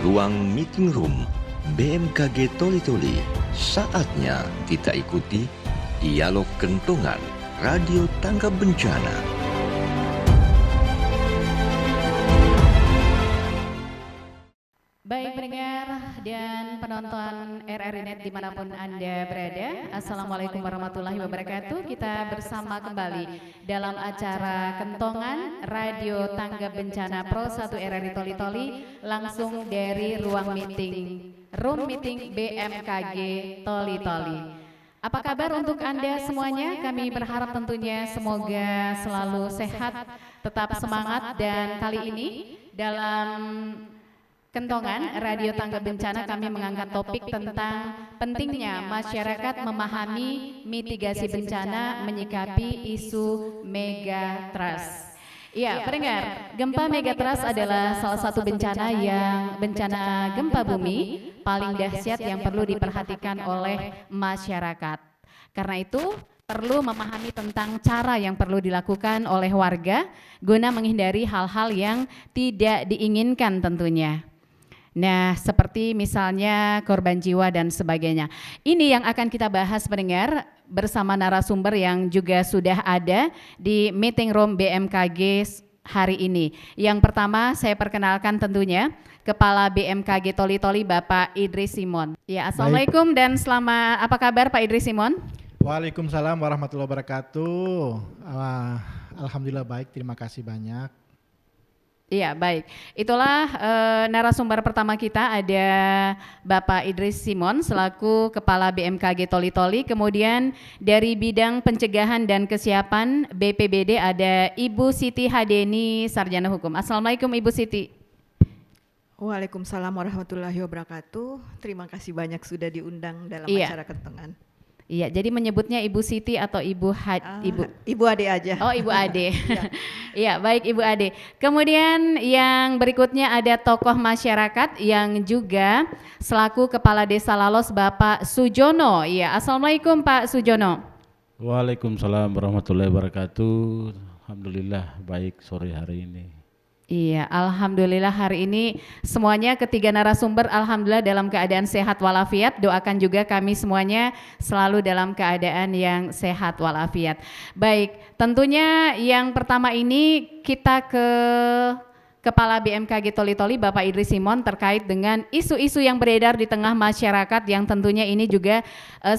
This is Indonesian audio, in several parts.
ruang meeting room BMKG Toli-Toli, saatnya kita ikuti dialog kentongan Radio Tangga Bencana. Baik pendengar dan penonton RRI Net dimanapun Anda berada, Assalamualaikum warahmatullahi wabarakatuh. Kita bersama kembali dalam acara Kentongan Radio Tangga Bencana Pro 1 RRI Toli-Toli, langsung dari ruang room meeting BMKG Toli-Toli. Apa kabar untuk Anda semuanya? Kami berharap tentunya semoga selalu sehat, tetap semangat, dan kali ini dalam Kentongan Radio Tangga Bencana kami mengangkat topik tentang pentingnya masyarakat memahami mitigasi bencana menyikapi isu megatrust. Iya, pendengar, gempa megatrust adalah salah satu bencana gempa bumi paling dahsyat yang perlu diperhatikan oleh masyarakat. Karena itu perlu memahami tentang cara yang perlu dilakukan oleh warga guna menghindari hal-hal yang tidak diinginkan tentunya. Nah, seperti misalnya korban jiwa dan sebagainya. Ini yang akan kita bahas pendengar bersama narasumber yang juga sudah ada di meeting room BMKG hari ini. Yang pertama saya perkenalkan tentunya Kepala BMKG Toli-Toli Bapak Idris Simon. Ya, Assalamualaikum dan apa kabar Pak Idris Simon? Waalaikumsalam warahmatullahi wabarakatuh. Alhamdulillah baik, terima kasih banyak. Iya, baik. Itulah narasumber pertama kita, ada Bapak Idris Simon selaku Kepala BMKG Toli-Toli. Kemudian dari bidang pencegahan dan kesiapan BPBD ada Ibu Siti Hadeni, Sarjana Hukum. Assalamualaikum Ibu Siti. Waalaikumsalam warahmatullahi wabarakatuh. Terima kasih banyak sudah diundang dalam acara Kentongan. Iya, jadi menyebutnya Ibu Siti atau Ibu Ade aja. Oh, Ibu Ade. Iya, baik Ibu Ade. Kemudian yang berikutnya ada tokoh masyarakat yang juga selaku Kepala Desa Lalos Bapak Sujono. Iya, Assalamualaikum Pak Sujono. Waalaikumsalam warahmatullahi wabarakatuh. Alhamdulillah baik sore hari ini. Iya, alhamdulillah hari ini semuanya ketiga narasumber alhamdulillah dalam keadaan sehat walafiat. Doakan juga kami semuanya selalu dalam keadaan yang sehat walafiat. Baik, tentunya yang pertama ini kita ke Kepala BMKG Toli-Toli Bapak Idris Simon terkait dengan isu-isu yang beredar di tengah masyarakat yang tentunya ini juga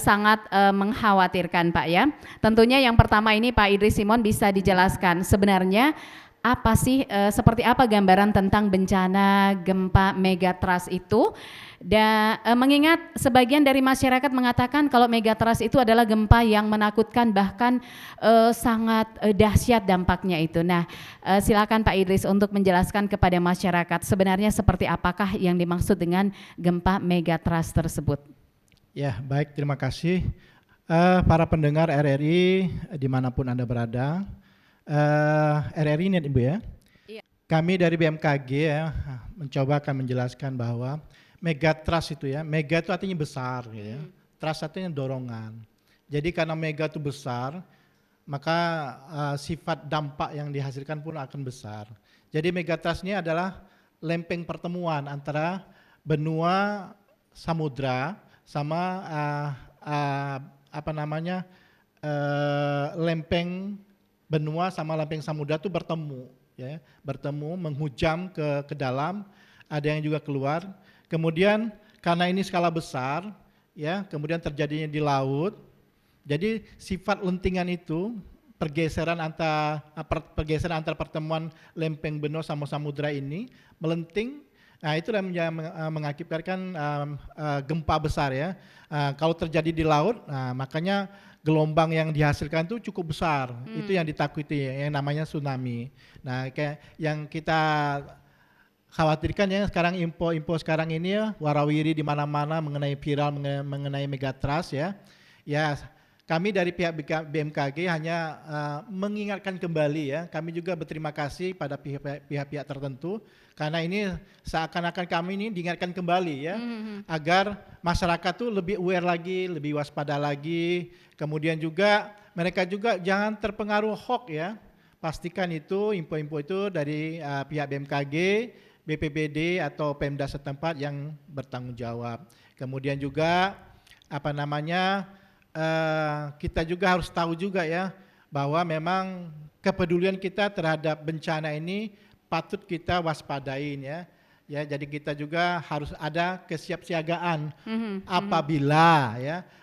sangat mengkhawatirkan Pak ya. Tentunya yang pertama ini Pak Idris Simon bisa dijelaskan sebenarnya apa sih, seperti apa gambaran tentang bencana gempa megatrust itu, dan mengingat sebagian dari masyarakat mengatakan kalau megatrust itu adalah gempa yang menakutkan bahkan sangat dahsyat dampaknya itu. Nah, silakan Pak Idris untuk menjelaskan kepada masyarakat sebenarnya seperti apakah yang dimaksud dengan gempa megatrust tersebut. Ya, baik, terima kasih para pendengar RRI dimanapun Anda berada. RRI Net Ibu ya. Iya. Kami dari BMKG ya mencoba akan menjelaskan bahwa megatrust itu ya, mega itu artinya besar gitu ya. Trust artinya dorongan. Jadi karena mega itu besar, maka sifat dampak yang dihasilkan pun akan besar. Jadi megatrust ini adalah lempeng pertemuan antara benua samudra sama lempeng benua sama lempeng samudra itu bertemu ya, bertemu menghujam ke dalam, ada yang juga keluar. Kemudian karena ini skala besar ya, kemudian terjadinya di laut. Jadi sifat lentingan itu pergeseran antar pertemuan lempeng benua sama samudra ini melenting. Nah, itu yang mengakibatkan gempa besar ya. Kalau terjadi di laut, nah, makanya gelombang yang dihasilkan itu cukup besar. Itu yang ditakuti yang namanya tsunami. Nah, kayak yang kita khawatirkan ya sekarang info sekarang ini ya, warawiri di mana-mana mengenai viral mengenai megatrust ya. Ya, kami dari pihak BMKG hanya mengingatkan kembali ya. Kami juga berterima kasih pada pihak-pihak tertentu karena ini seakan-akan kami ini diingatkan kembali ya, agar masyarakat tuh lebih aware lagi, lebih waspada lagi. Kemudian juga mereka juga jangan terpengaruh hoax ya. Pastikan itu info-info itu dari pihak BMKG BPBD atau Pemda setempat yang bertanggung jawab. Kemudian juga kita juga harus tahu juga ya bahwa memang kepedulian kita terhadap bencana ini patut kita waspadain ya. Ya, jadi kita juga harus ada kesiapsiagaan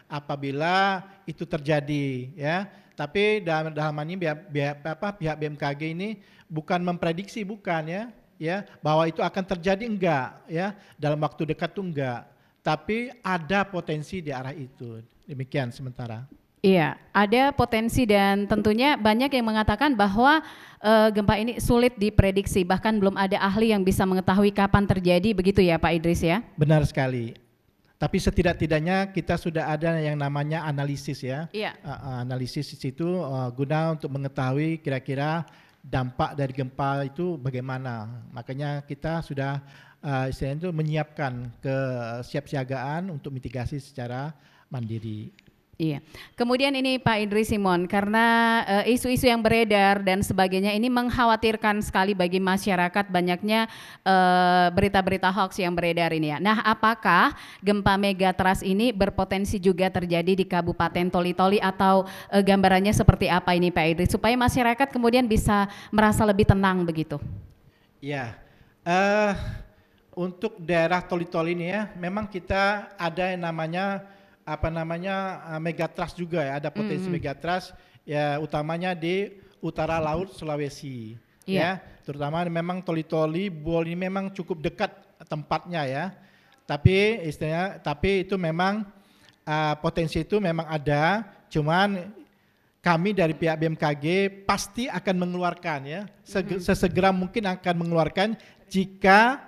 apabila itu terjadi ya. Tapi dalam ini pihak BMKG ini bukan memprediksi, bukan ya bahwa itu akan terjadi, enggak ya, dalam waktu dekat tuh enggak, tapi ada potensi di arah itu. Demikian sementara. Iya, ada potensi dan tentunya banyak yang mengatakan bahwa gempa ini sulit diprediksi, bahkan belum ada ahli yang bisa mengetahui kapan terjadi, begitu ya Pak Idris ya? Benar sekali. Tapi setidak-tidaknya kita sudah ada yang namanya analisis ya. Iya. Analisis itu guna untuk mengetahui kira-kira dampak dari gempa itu bagaimana. Makanya kita sudah istilahnya itu menyiapkan kesiapsiagaan untuk mitigasi secara mandiri. Iya. Kemudian ini Pak Idris Simon, karena isu-isu yang beredar dan sebagainya ini mengkhawatirkan sekali bagi masyarakat, banyaknya berita-berita hoax yang beredar ini ya. Nah, apakah gempa megatrust ini berpotensi juga terjadi di Kabupaten Toli-Toli atau gambarannya seperti apa ini Pak Idris, supaya masyarakat kemudian bisa merasa lebih tenang begitu? Iya. Untuk daerah Toli-Toli ini ya, memang kita ada yang namanya megatrust juga ya, ada potensi megatrust ya, utamanya di utara laut Sulawesi ya, terutama memang Toli-Toli, Buol ini memang cukup dekat tempatnya ya, tapi itu memang potensi itu memang ada, cuman kami dari pihak BMKG pasti akan mengeluarkan ya, sesegera mungkin akan mengeluarkan jika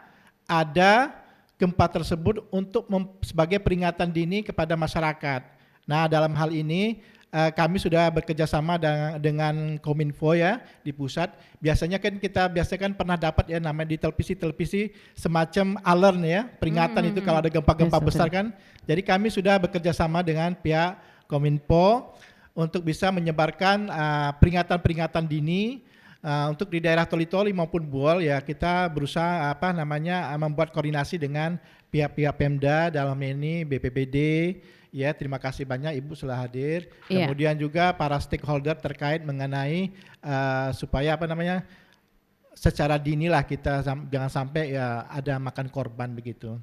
ada gempa tersebut untuk sebagai peringatan dini kepada masyarakat. Nah, dalam hal ini kami sudah bekerjasama dengan Kominfo ya di pusat. Biasanya kan pernah dapat ya namanya di televisi semacam alert ya, peringatan itu kalau ada gempa-gempa besar kan. Jadi kami sudah bekerjasama dengan pihak Kominfo untuk bisa menyebarkan peringatan-peringatan dini. Untuk di daerah Toli-Toli maupun Buol ya, kita berusaha membuat koordinasi dengan pihak-pihak Pemda, dalam ini BPBD ya, terima kasih banyak Ibu sudah hadir. Kemudian juga para stakeholder terkait mengenai supaya secara dini lah kita jangan sampai ya ada makan korban begitu.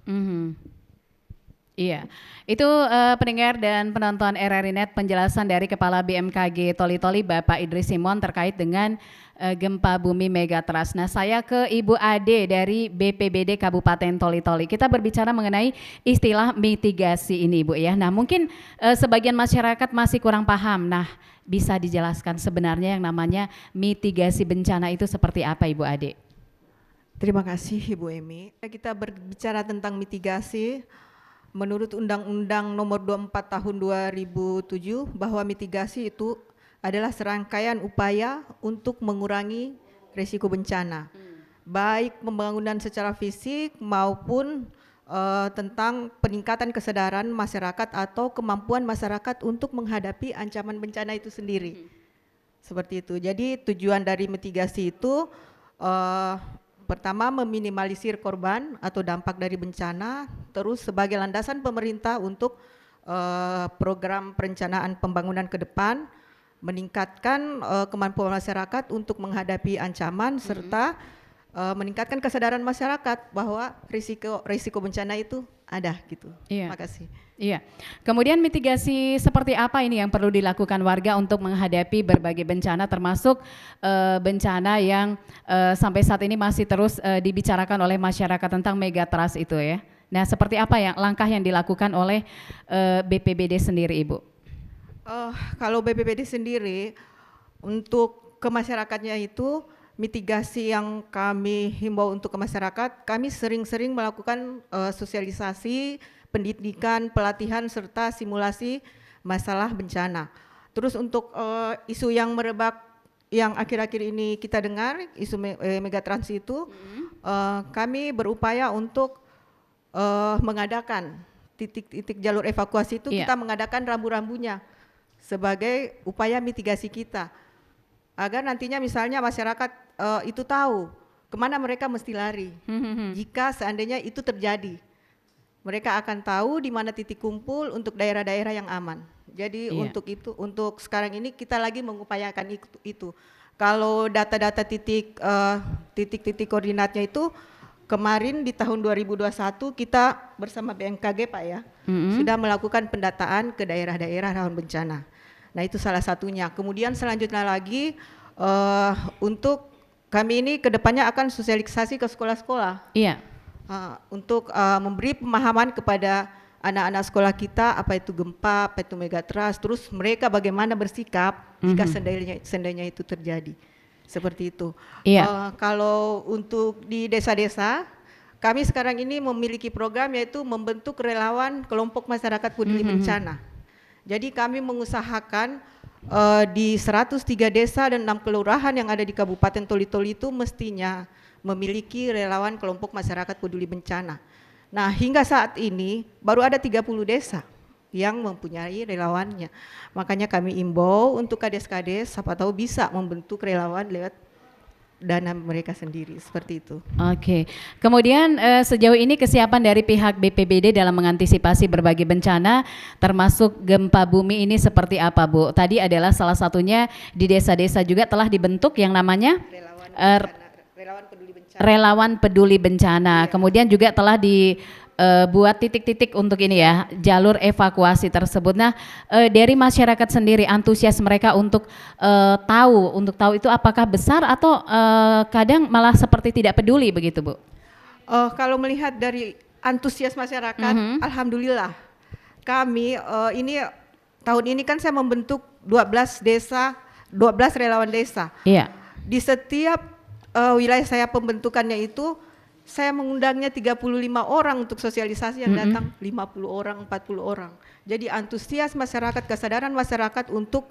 Iya, itu pendengar dan penonton RRI Net penjelasan dari Kepala BMKG Toli-Toli Bapak Idris Simon terkait dengan gempa bumi megatrust. Nah, saya ke Ibu Ade dari BPBD Kabupaten Toli-Toli. Kita berbicara mengenai istilah mitigasi ini Ibu ya. Nah, mungkin sebagian masyarakat masih kurang paham. Nah, bisa dijelaskan sebenarnya yang namanya mitigasi bencana itu seperti apa Ibu Ade? Terima kasih Ibu Emi. Kita berbicara tentang mitigasi. Menurut Undang-Undang Nomor 24 Tahun 2007 bahwa mitigasi itu adalah serangkaian upaya untuk mengurangi risiko bencana, baik pembangunan secara fisik maupun tentang peningkatan kesadaran masyarakat atau kemampuan masyarakat untuk menghadapi ancaman bencana itu sendiri. Seperti itu. Jadi tujuan dari mitigasi itu pertama meminimalisir korban atau dampak dari bencana, terus sebagai landasan pemerintah untuk program perencanaan pembangunan ke depan, meningkatkan kemampuan masyarakat untuk menghadapi ancaman serta meningkatkan kesadaran masyarakat bahwa risiko bencana itu ada gitu. Iya. Terima kasih. Iya. Kemudian mitigasi seperti apa ini yang perlu dilakukan warga untuk menghadapi berbagai bencana termasuk bencana yang sampai saat ini masih terus dibicarakan oleh masyarakat tentang megatrust itu ya. Nah, seperti apa yang langkah yang dilakukan oleh BPBD sendiri Ibu? Kalau BPBD sendiri untuk ke masyarakatnya itu mitigasi yang kami himbau untuk ke masyarakat, kami sering-sering melakukan sosialisasi, pendidikan, pelatihan serta simulasi masalah bencana. Terus untuk isu yang merebak yang akhir-akhir ini kita dengar, isu megatrust itu, kami berupaya untuk mengadakan titik-titik jalur evakuasi itu, kita mengadakan rambu-rambunya sebagai upaya mitigasi kita, agar nantinya misalnya masyarakat itu tahu kemana mereka mesti lari. Jika seandainya itu terjadi, mereka akan tahu di mana titik kumpul untuk daerah-daerah yang aman. Jadi untuk sekarang ini kita lagi mengupayakan itu. Kalau data-data titik-titik koordinatnya itu kemarin di tahun 2021 kita bersama BMKG Pak ya, sudah melakukan pendataan ke daerah-daerah rawan bencana. Nah itu salah satunya. Kemudian selanjutnya lagi untuk kami ini kedepannya akan sosialisasi ke sekolah-sekolah. Iya. Untuk memberi pemahaman kepada anak-anak sekolah kita apa itu gempa, apa itu megatrust, terus mereka bagaimana bersikap jika seandainya itu terjadi. Seperti itu. Iya. Kalau untuk di desa-desa, kami sekarang ini memiliki program yaitu membentuk relawan kelompok masyarakat peduli bencana. Jadi kami mengusahakan di 103 desa dan 6 kelurahan yang ada di Kabupaten Toli-Toli itu mestinya memiliki relawan kelompok masyarakat peduli bencana. Nah, hingga saat ini baru ada 30 desa yang mempunyai relawannya. Makanya kami imbau untuk kades-kades, siapa tahu bisa membentuk relawan lewat dana mereka sendiri, seperti itu. Oke. Kemudian sejauh ini kesiapan dari pihak BPBD dalam mengantisipasi berbagai bencana termasuk gempa bumi ini seperti apa, Bu? Tadi adalah salah satunya di desa-desa juga telah dibentuk yang namanya Relawan Peduli Bencana. Kemudian juga telah dibuat titik-titik untuk ini ya, jalur evakuasi tersebut. Nah, dari masyarakat sendiri antusias mereka untuk tahu itu apakah besar atau kadang malah seperti tidak peduli begitu, Bu? Kalau melihat dari antusias masyarakat, alhamdulillah. Kami ini tahun ini kan saya membentuk 12 relawan desa. Iya. Di setiap wilayah saya pembentukannya itu saya mengundangnya 35 orang untuk sosialisasi yang datang 50 orang, 40 orang. Jadi antusias masyarakat, kesadaran masyarakat untuk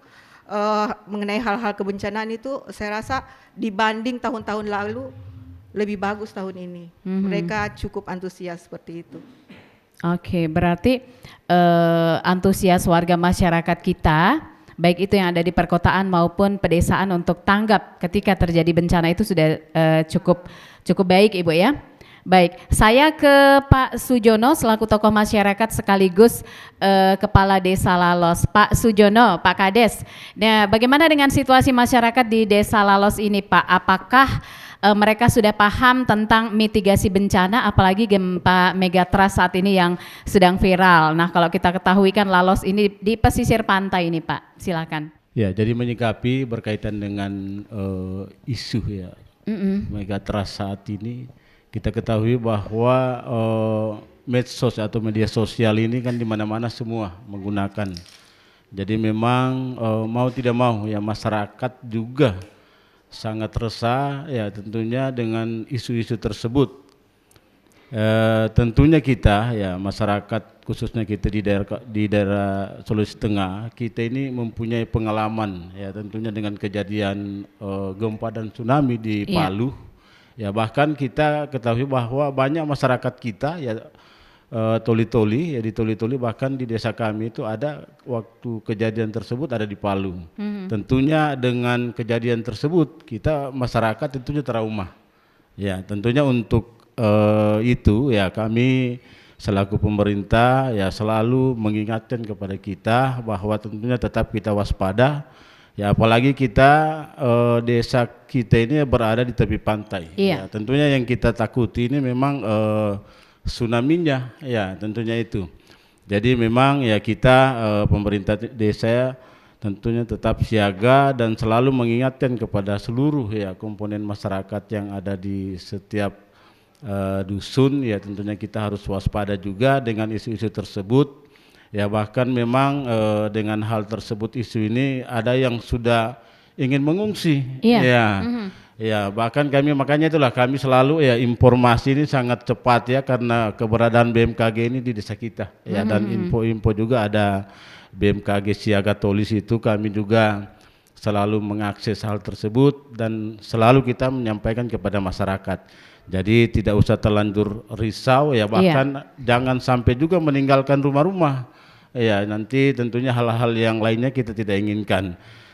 mengenai hal-hal kebencanaan itu saya rasa dibanding tahun-tahun lalu lebih bagus tahun ini. Mereka cukup antusias seperti itu. Oke, berarti antusias warga masyarakat kita baik itu yang ada di perkotaan maupun pedesaan untuk tanggap ketika terjadi bencana itu sudah cukup baik, Ibu ya. Baik, saya ke Pak Sujono selaku tokoh masyarakat sekaligus Kepala Desa Lalos. Pak Sujono, Pak Kades. Nah, bagaimana dengan situasi masyarakat di Desa Lalos ini, Pak? Apakah mereka sudah paham tentang mitigasi bencana, apalagi gempa megatrust saat ini yang sedang viral. Nah, kalau kita ketahui kan Lalos ini di pesisir pantai ini, Pak. Silakan. Ya, jadi menyikapi berkaitan dengan isu ya megatrust saat ini, kita ketahui bahwa medsos atau media sosial ini kan di mana-mana semua menggunakan. Jadi memang mau tidak mau ya masyarakat juga sangat resah ya tentunya dengan isu-isu tersebut. Tentunya kita ya masyarakat khususnya kita di daerah Sulawesi Tengah, kita ini mempunyai pengalaman ya tentunya dengan kejadian gempa dan tsunami di Palu. Ya bahkan kita ketahui bahwa banyak masyarakat kita ya Toli-Toli ya di Toli-Toli bahkan di desa kami itu ada waktu kejadian tersebut ada di Palu. Tentunya dengan kejadian tersebut kita masyarakat tentunya trauma. Ya tentunya untuk itu ya kami selaku pemerintah ya selalu mengingatkan kepada kita bahwa tentunya tetap kita waspada. Ya apalagi kita desa kita ini berada di tepi pantai. Ya tentunya yang kita takuti ini memang tsunami-nya ya tentunya itu. Jadi memang ya kita pemerintah desa tentunya tetap siaga dan selalu mengingatkan kepada seluruh ya komponen masyarakat yang ada di setiap dusun ya tentunya kita harus waspada juga dengan isu-isu tersebut. Ya bahkan memang dengan hal tersebut isu ini ada yang sudah ingin mengungsi. Ya bahkan kami makanya itulah kami selalu ya informasi ini sangat cepat ya karena keberadaan BMKG ini di desa kita ya dan info-info juga ada BMKG Siaga Tolis itu kami juga selalu mengakses hal tersebut dan selalu kita menyampaikan kepada masyarakat. Jadi tidak usah terlanjur risau ya bahkan jangan sampai juga meninggalkan rumah-rumah. Ya nanti tentunya hal-hal yang lainnya kita tidak inginkan.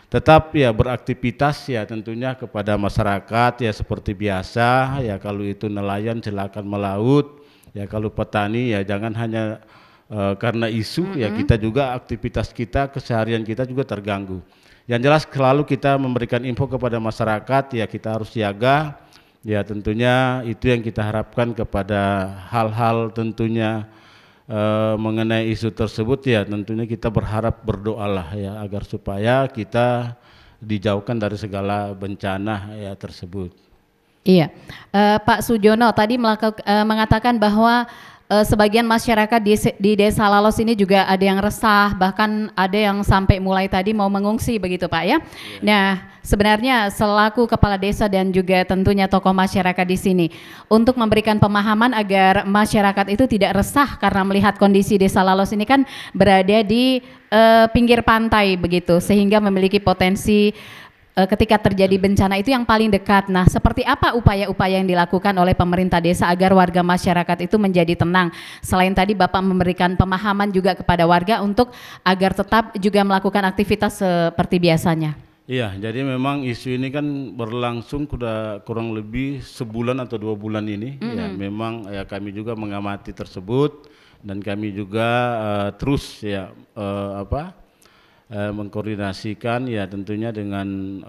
tetap ya beraktivitas ya tentunya kepada masyarakat ya seperti biasa ya, kalau itu nelayan silakan melaut ya, kalau petani ya jangan hanya karena isu ya, kita juga aktivitas kita keseharian kita juga terganggu. Yang jelas selalu kita memberikan info kepada masyarakat ya, kita harus siaga ya, tentunya itu yang kita harapkan kepada hal-hal tentunya mengenai isu tersebut ya, tentunya kita berharap berdoalah ya agar supaya kita dijauhkan dari segala bencana ya tersebut. Iya, Pak Sujono tadi mengatakan bahwa sebagian masyarakat di Desa Lalos ini juga ada yang resah, bahkan ada yang sampai mulai tadi mau mengungsi begitu Pak ya. Nah, sebenarnya selaku kepala desa dan juga tentunya tokoh masyarakat di sini untuk memberikan pemahaman agar masyarakat itu tidak resah karena melihat kondisi Desa Lalos ini kan berada di pinggir pantai begitu, sehingga memiliki potensi ketika terjadi bencana itu yang paling dekat. Nah, seperti apa upaya-upaya yang dilakukan oleh pemerintah desa agar warga masyarakat itu menjadi tenang? Selain tadi Bapak memberikan pemahaman juga kepada warga untuk agar tetap juga melakukan aktivitas seperti biasanya. Iya, jadi memang isu ini kan berlangsung sudah kurang lebih sebulan atau 2 bulan ini. Ya, memang ya kami juga mengamati tersebut dan kami juga terus ya mengkoordinasikan ya tentunya dengan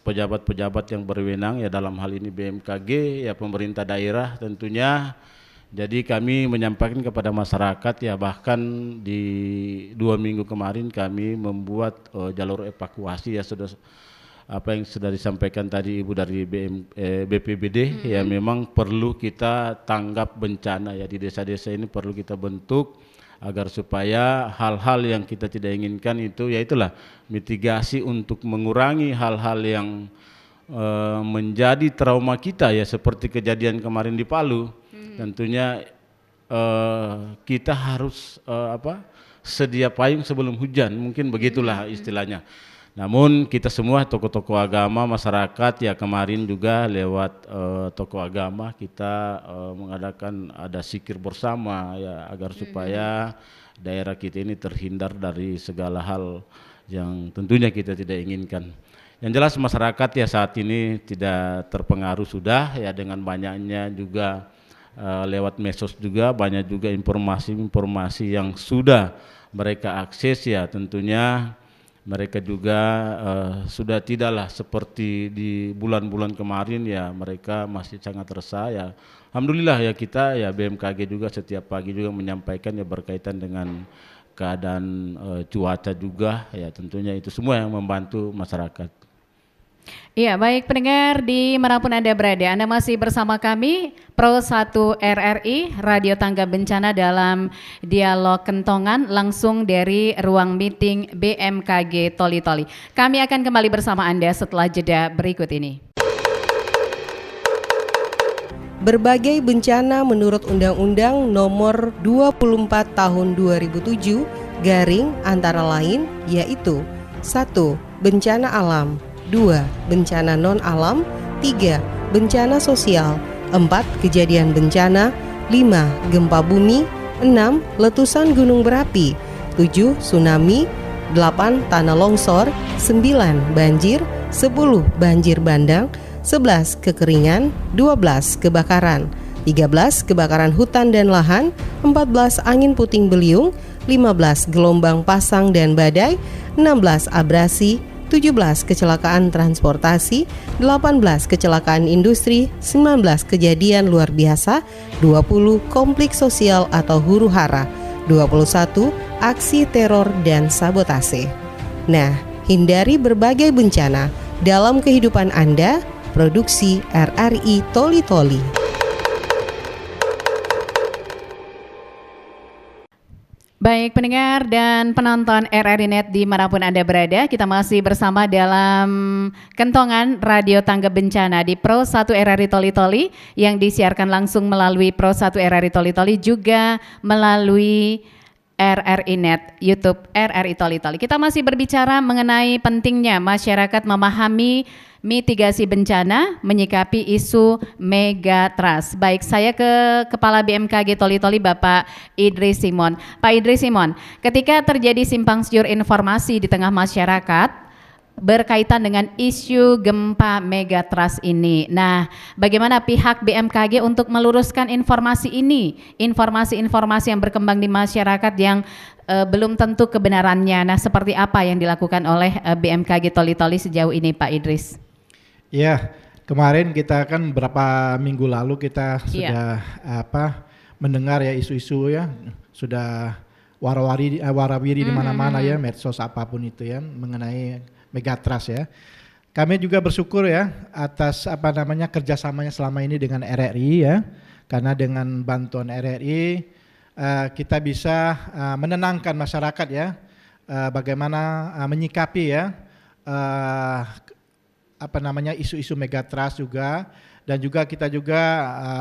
pejabat-pejabat yang berwenang ya, dalam hal ini BMKG ya, pemerintah daerah tentunya. Jadi kami menyampaikan kepada masyarakat ya, bahkan di 2 minggu kemarin kami membuat jalur evakuasi ya, sudah apa yang sudah disampaikan tadi Ibu dari BPBD ya, memang perlu kita tanggap bencana ya, di desa-desa ini perlu kita bentuk agar supaya hal-hal yang kita tidak inginkan itu ya itulah mitigasi untuk mengurangi hal-hal yang menjadi trauma kita ya, seperti kejadian kemarin di Palu. Tentunya kita harus sedia payung sebelum hujan, mungkin begitulah istilahnya. Namun kita semua tokoh-tokoh agama, masyarakat ya, kemarin juga lewat tokoh agama kita mengadakan ada zikir bersama ya, agar supaya daerah kita ini terhindar dari segala hal yang tentunya kita tidak inginkan. Yang jelas masyarakat ya saat ini tidak terpengaruh sudah ya, dengan banyaknya juga lewat medsos juga banyak juga informasi-informasi yang sudah mereka akses ya, tentunya mereka juga sudah tidaklah seperti di bulan-bulan kemarin ya, mereka masih sangat resah ya. Alhamdulillah ya, kita ya BMKG juga setiap pagi juga menyampaikan ya berkaitan dengan keadaan cuaca juga ya, tentunya itu semua yang membantu masyarakat. Iya, baik pendengar di manapun Anda berada, Anda masih bersama kami Pro 1 RRI Radio Tangga Bencana dalam Dialog Kentongan langsung dari ruang meeting BMKG Toli-Toli. Kami akan kembali bersama Anda setelah jeda berikut ini. Berbagai bencana menurut Undang-Undang Nomor 24 Tahun 2007 garing antara lain yaitu 1. Bencana alam, 2. Bencana non-alam, 3. Bencana sosial, 4. Kejadian bencana, 5. Gempa bumi, 6. Letusan gunung berapi, 7. Tsunami, 8. Tanah longsor, 9. Banjir, 10. Banjir bandang, 11. Kekeringan, 12. Kebakaran, 13. Kebakaran hutan dan lahan, 14. Angin puting beliung, 15. Gelombang pasang dan badai, 16. Abrasi, 17 kecelakaan transportasi, 18 kecelakaan industri, 19 kejadian luar biasa, 20 konflik sosial atau huru-hara, 21 aksi teror dan sabotase. Nah, hindari berbagai bencana dalam kehidupan Anda. Produksi RRI Toli-Toli. Baik pendengar dan penonton RRI Net dimanapun Anda berada, kita masih bersama dalam Kentongan Radio Tangga Bencana di Pro 1 RRI Toli-Toli yang disiarkan langsung melalui Pro 1 RRI Toli-Toli juga melalui RRI Net, YouTube RRI Toli Toli. Kita masih berbicara mengenai pentingnya masyarakat memahami mitigasi bencana, menyikapi isu megatrust. Baik, saya ke Kepala BMKG Toli Toli, Bapak Idris Simon. Pak Idris Simon, ketika terjadi simpang siur informasi di tengah masyarakat berkaitan dengan isu gempa megatrust ini. Nah, bagaimana pihak BMKG untuk meluruskan informasi ini, informasi-informasi yang berkembang di masyarakat yang belum tentu kebenarannya. Nah, seperti apa yang dilakukan oleh BMKG Toli Toli sejauh ini, Pak Idris? Ya, kemarin kita kan beberapa minggu lalu kita sudah mendengar ya isu-isu ya, sudah warawiri di mana-mana ya, medsos apapun itu ya mengenai megatrust ya. Kami juga bersyukur ya atas kerjasamanya selama ini dengan RRI ya, karena dengan bantuan RRI kita bisa menenangkan masyarakat ya, bagaimana menyikapi ya isu-isu megatrust juga, dan juga kita juga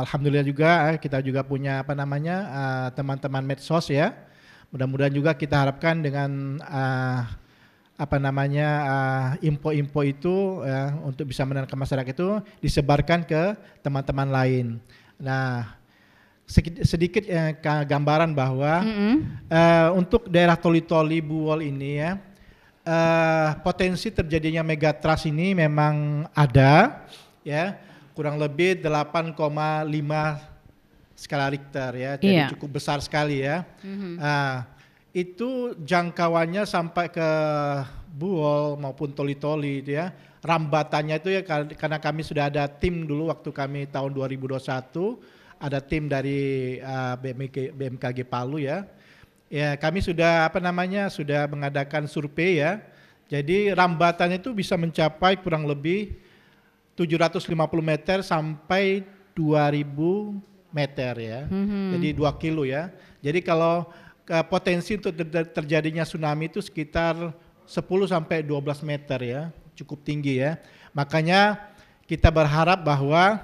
alhamdulillah juga kita juga punya teman-teman medsos ya. Mudah-mudahan juga kita harapkan dengan info-info itu untuk bisa menenangkan masyarakat itu disebarkan ke teman-teman lain. Nah, sedikit gambaran bahwa untuk daerah Toli Toli Buwol ini ya, potensi terjadinya megatrust ini memang ada ya, kurang lebih 8,5 skala Richter ya, jadi cukup besar sekali ya. Itu jangkauannya sampai ke Buwol maupun Toli Toli itu ya. Rambatannya itu ya, karena kami sudah ada tim dulu waktu kami tahun 2021, ada tim dari BMKG Palu ya. Ya, kami sudah sudah mengadakan survei ya. Jadi rambatannya itu bisa mencapai kurang lebih 750 meter sampai 2000 meter ya. Jadi 2 kilo ya. Jadi kalau potensi untuk terjadinya tsunami itu sekitar 10 sampai 12 meter ya, cukup tinggi ya. Makanya kita berharap bahwa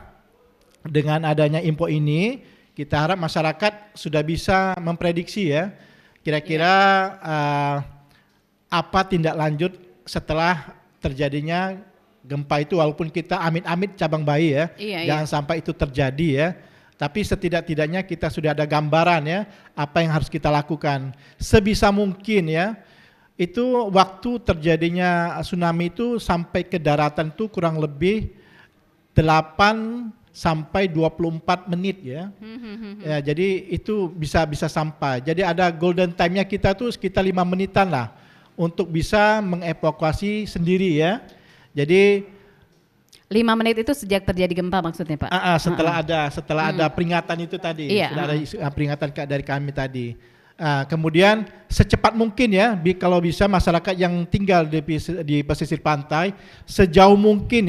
dengan adanya info ini, kita harap masyarakat sudah bisa memprediksi ya, kira-kira apa tindak lanjut setelah terjadinya gempa itu, walaupun kita amit-amit cabang bayi ya, jangan sampai itu terjadi ya. Tapi setidak-tidaknya kita sudah ada gambaran ya, apa yang harus kita lakukan. Sebisa mungkin ya, itu waktu terjadinya tsunami itu sampai ke daratan itu kurang lebih 8 sampai 24 menit ya. Ya, jadi itu bisa sampai. Jadi ada golden time-nya kita tuh sekitar 5 menitan lah untuk bisa mengevakuasi sendiri ya. Jadi 5 menit itu sejak terjadi gempa maksudnya, Pak? Setelah ada peringatan itu tadi, sudah ada peringatan dari kami tadi. Kemudian secepat mungkin ya, kalau bisa masyarakat yang tinggal di pesisir pantai sejauh mungkin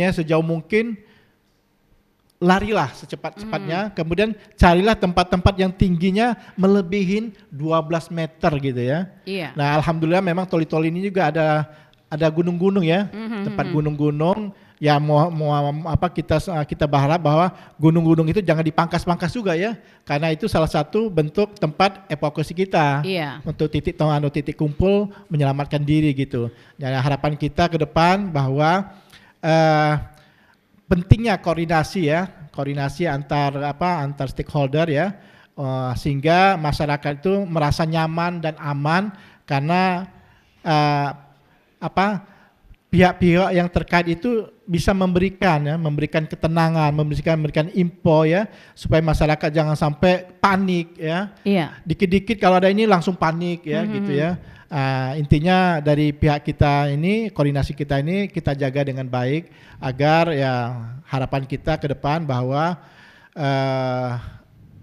larilah secepat-cepatnya. Kemudian carilah tempat-tempat yang tingginya melebihi 12 meter gitu ya. Nah, alhamdulillah memang Toli Toli ini juga ada gunung-gunung ya, tempat gunung-gunung. Ya kita berharap bahwa gunung-gunung itu jangan dipangkas-pangkas juga ya, karena itu salah satu bentuk tempat evakuasi kita untuk titik kumpul menyelamatkan diri gitu. Dan harapan kita ke depan bahwa pentingnya koordinasi antar stakeholder ya, sehingga masyarakat itu merasa nyaman dan aman karena pihak-pihak yang terkait itu bisa memberikan ketenangan, memberikan info ya, supaya masyarakat jangan sampai panik ya. Dikit-dikit kalau ada ini langsung panik ya gitu ya. Intinya dari pihak kita ini, koordinasi kita ini kita jaga dengan baik agar ya harapan kita ke depan bahwa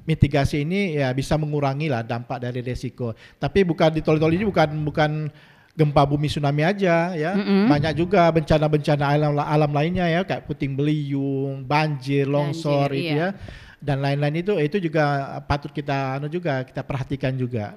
mitigasi ini ya bisa mengurangi lah dampak dari resiko. Tapi bukan di Toli Toli ini bukan gempa bumi tsunami aja ya, banyak juga bencana-bencana alam lainnya ya, kayak puting beliung, banjir, longsor itu ya, dan lain-lain itu juga patut kita perhatikan juga.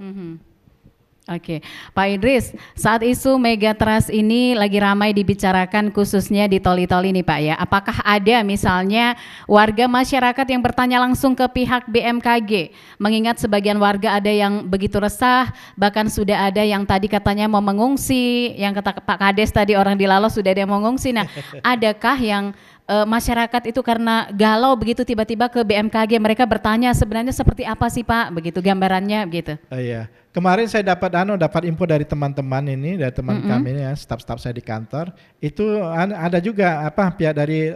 Oke, Pak Idris, saat isu Megatrust ini lagi ramai dibicarakan khususnya di toli-toli nih Pak ya, apakah ada misalnya warga masyarakat yang bertanya langsung ke pihak BMKG, mengingat sebagian warga ada yang begitu resah, bahkan sudah ada yang tadi katanya mau mengungsi, yang kata Pak Kades tadi orang di Lalos sudah ada yang mengungsi, nah adakah yang masyarakat itu karena galau begitu tiba-tiba ke BMKG, mereka bertanya sebenarnya seperti apa sih Pak, begitu gambarannya gitu. Iya. Kemarin saya dapat info dari teman-teman ini, dari teman kami ini ya, staf-staf saya di kantor. Itu ada juga pihak dari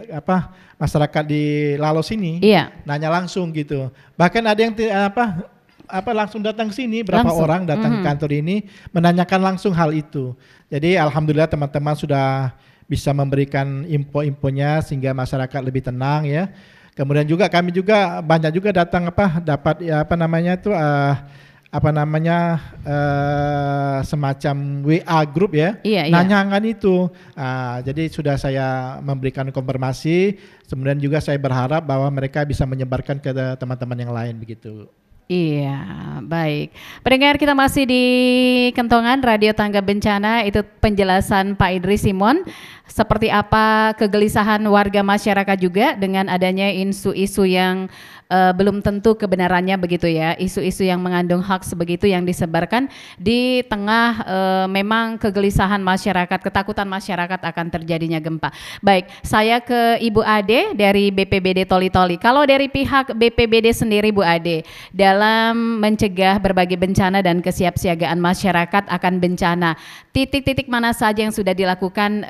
masyarakat di Lalos ini, Iya. nanya langsung gitu. Bahkan ada yang langsung datang ke sini, berapa Langsung. orang datang ke kantor ini menanyakan langsung hal itu. Jadi alhamdulillah teman-teman sudah bisa memberikan info-infonya sehingga masyarakat lebih tenang ya. Kemudian juga kami juga banyak juga datang dapat semacam WA group ya, Iya. nanyangan itu. Jadi sudah saya memberikan konfirmasi, kemudian juga saya berharap bahwa mereka bisa menyebarkan ke teman-teman yang lain begitu. Iya, baik. Pendengar, kita masih di Kentongan Radio Tangga Bencana, itu penjelasan Pak Idris Simon. Seperti apa kegelisahan warga masyarakat juga dengan adanya isu-isu yang belum tentu kebenarannya begitu ya, isu-isu yang mengandung hoax begitu yang disebarkan di tengah memang kegelisahan masyarakat, ketakutan masyarakat akan terjadinya gempa. Baik, saya ke Ibu Ade dari BPBD Toli-Toli. Kalau dari pihak BPBD sendiri Bu Ade, dalam mencegah berbagai bencana dan kesiapsiagaan masyarakat akan bencana, titik-titik mana saja yang sudah dilakukan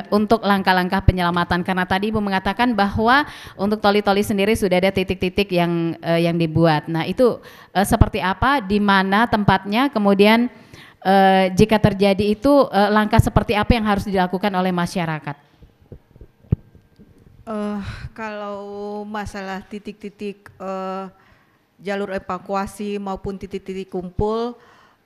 untuk langkah-langkah penyelamatan? Karena tadi Ibu mengatakan bahwa untuk Toli-Toli sendiri sudah ada titik-titik yang dibuat. Nah, itu seperti apa, di mana tempatnya, kemudian jika terjadi itu langkah seperti apa yang harus dilakukan oleh masyarakat? Kalau masalah titik-titik jalur evakuasi maupun titik-titik kumpul,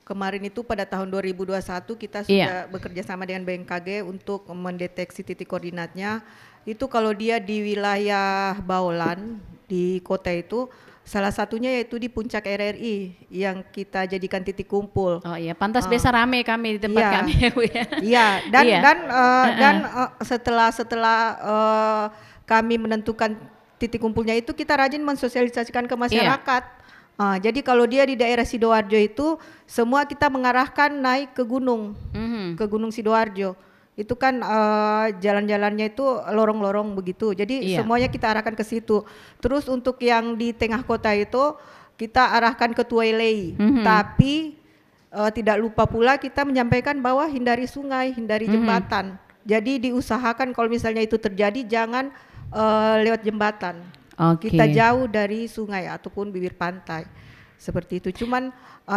kemarin itu pada tahun 2021 kita sudah bekerja sama dengan BMKG untuk mendeteksi titik koordinatnya. Itu kalau dia di wilayah Baolan di kota itu, salah satunya yaitu di puncak RRI yang kita jadikan titik kumpul. Oh iya, pantas biasa rame kami di tempat kami ya Bu ya. Iya, dan setelah kami menentukan titik kumpulnya itu, kita rajin mensosialisasikan ke masyarakat. Jadi kalau dia di daerah Sidoarjo itu, semua kita mengarahkan naik ke gunung, ke Gunung Sidoarjo. Itu kan jalan-jalannya itu lorong-lorong begitu. Jadi semuanya kita arahkan ke situ. Terus untuk yang di tengah kota itu kita arahkan ke Tuailei. Tapi tidak lupa pula kita menyampaikan bahwa hindari sungai, hindari jembatan. Jadi diusahakan kalau misalnya itu terjadi jangan lewat jembatan. Kita jauh dari sungai ataupun bibir pantai. Seperti itu. Cuman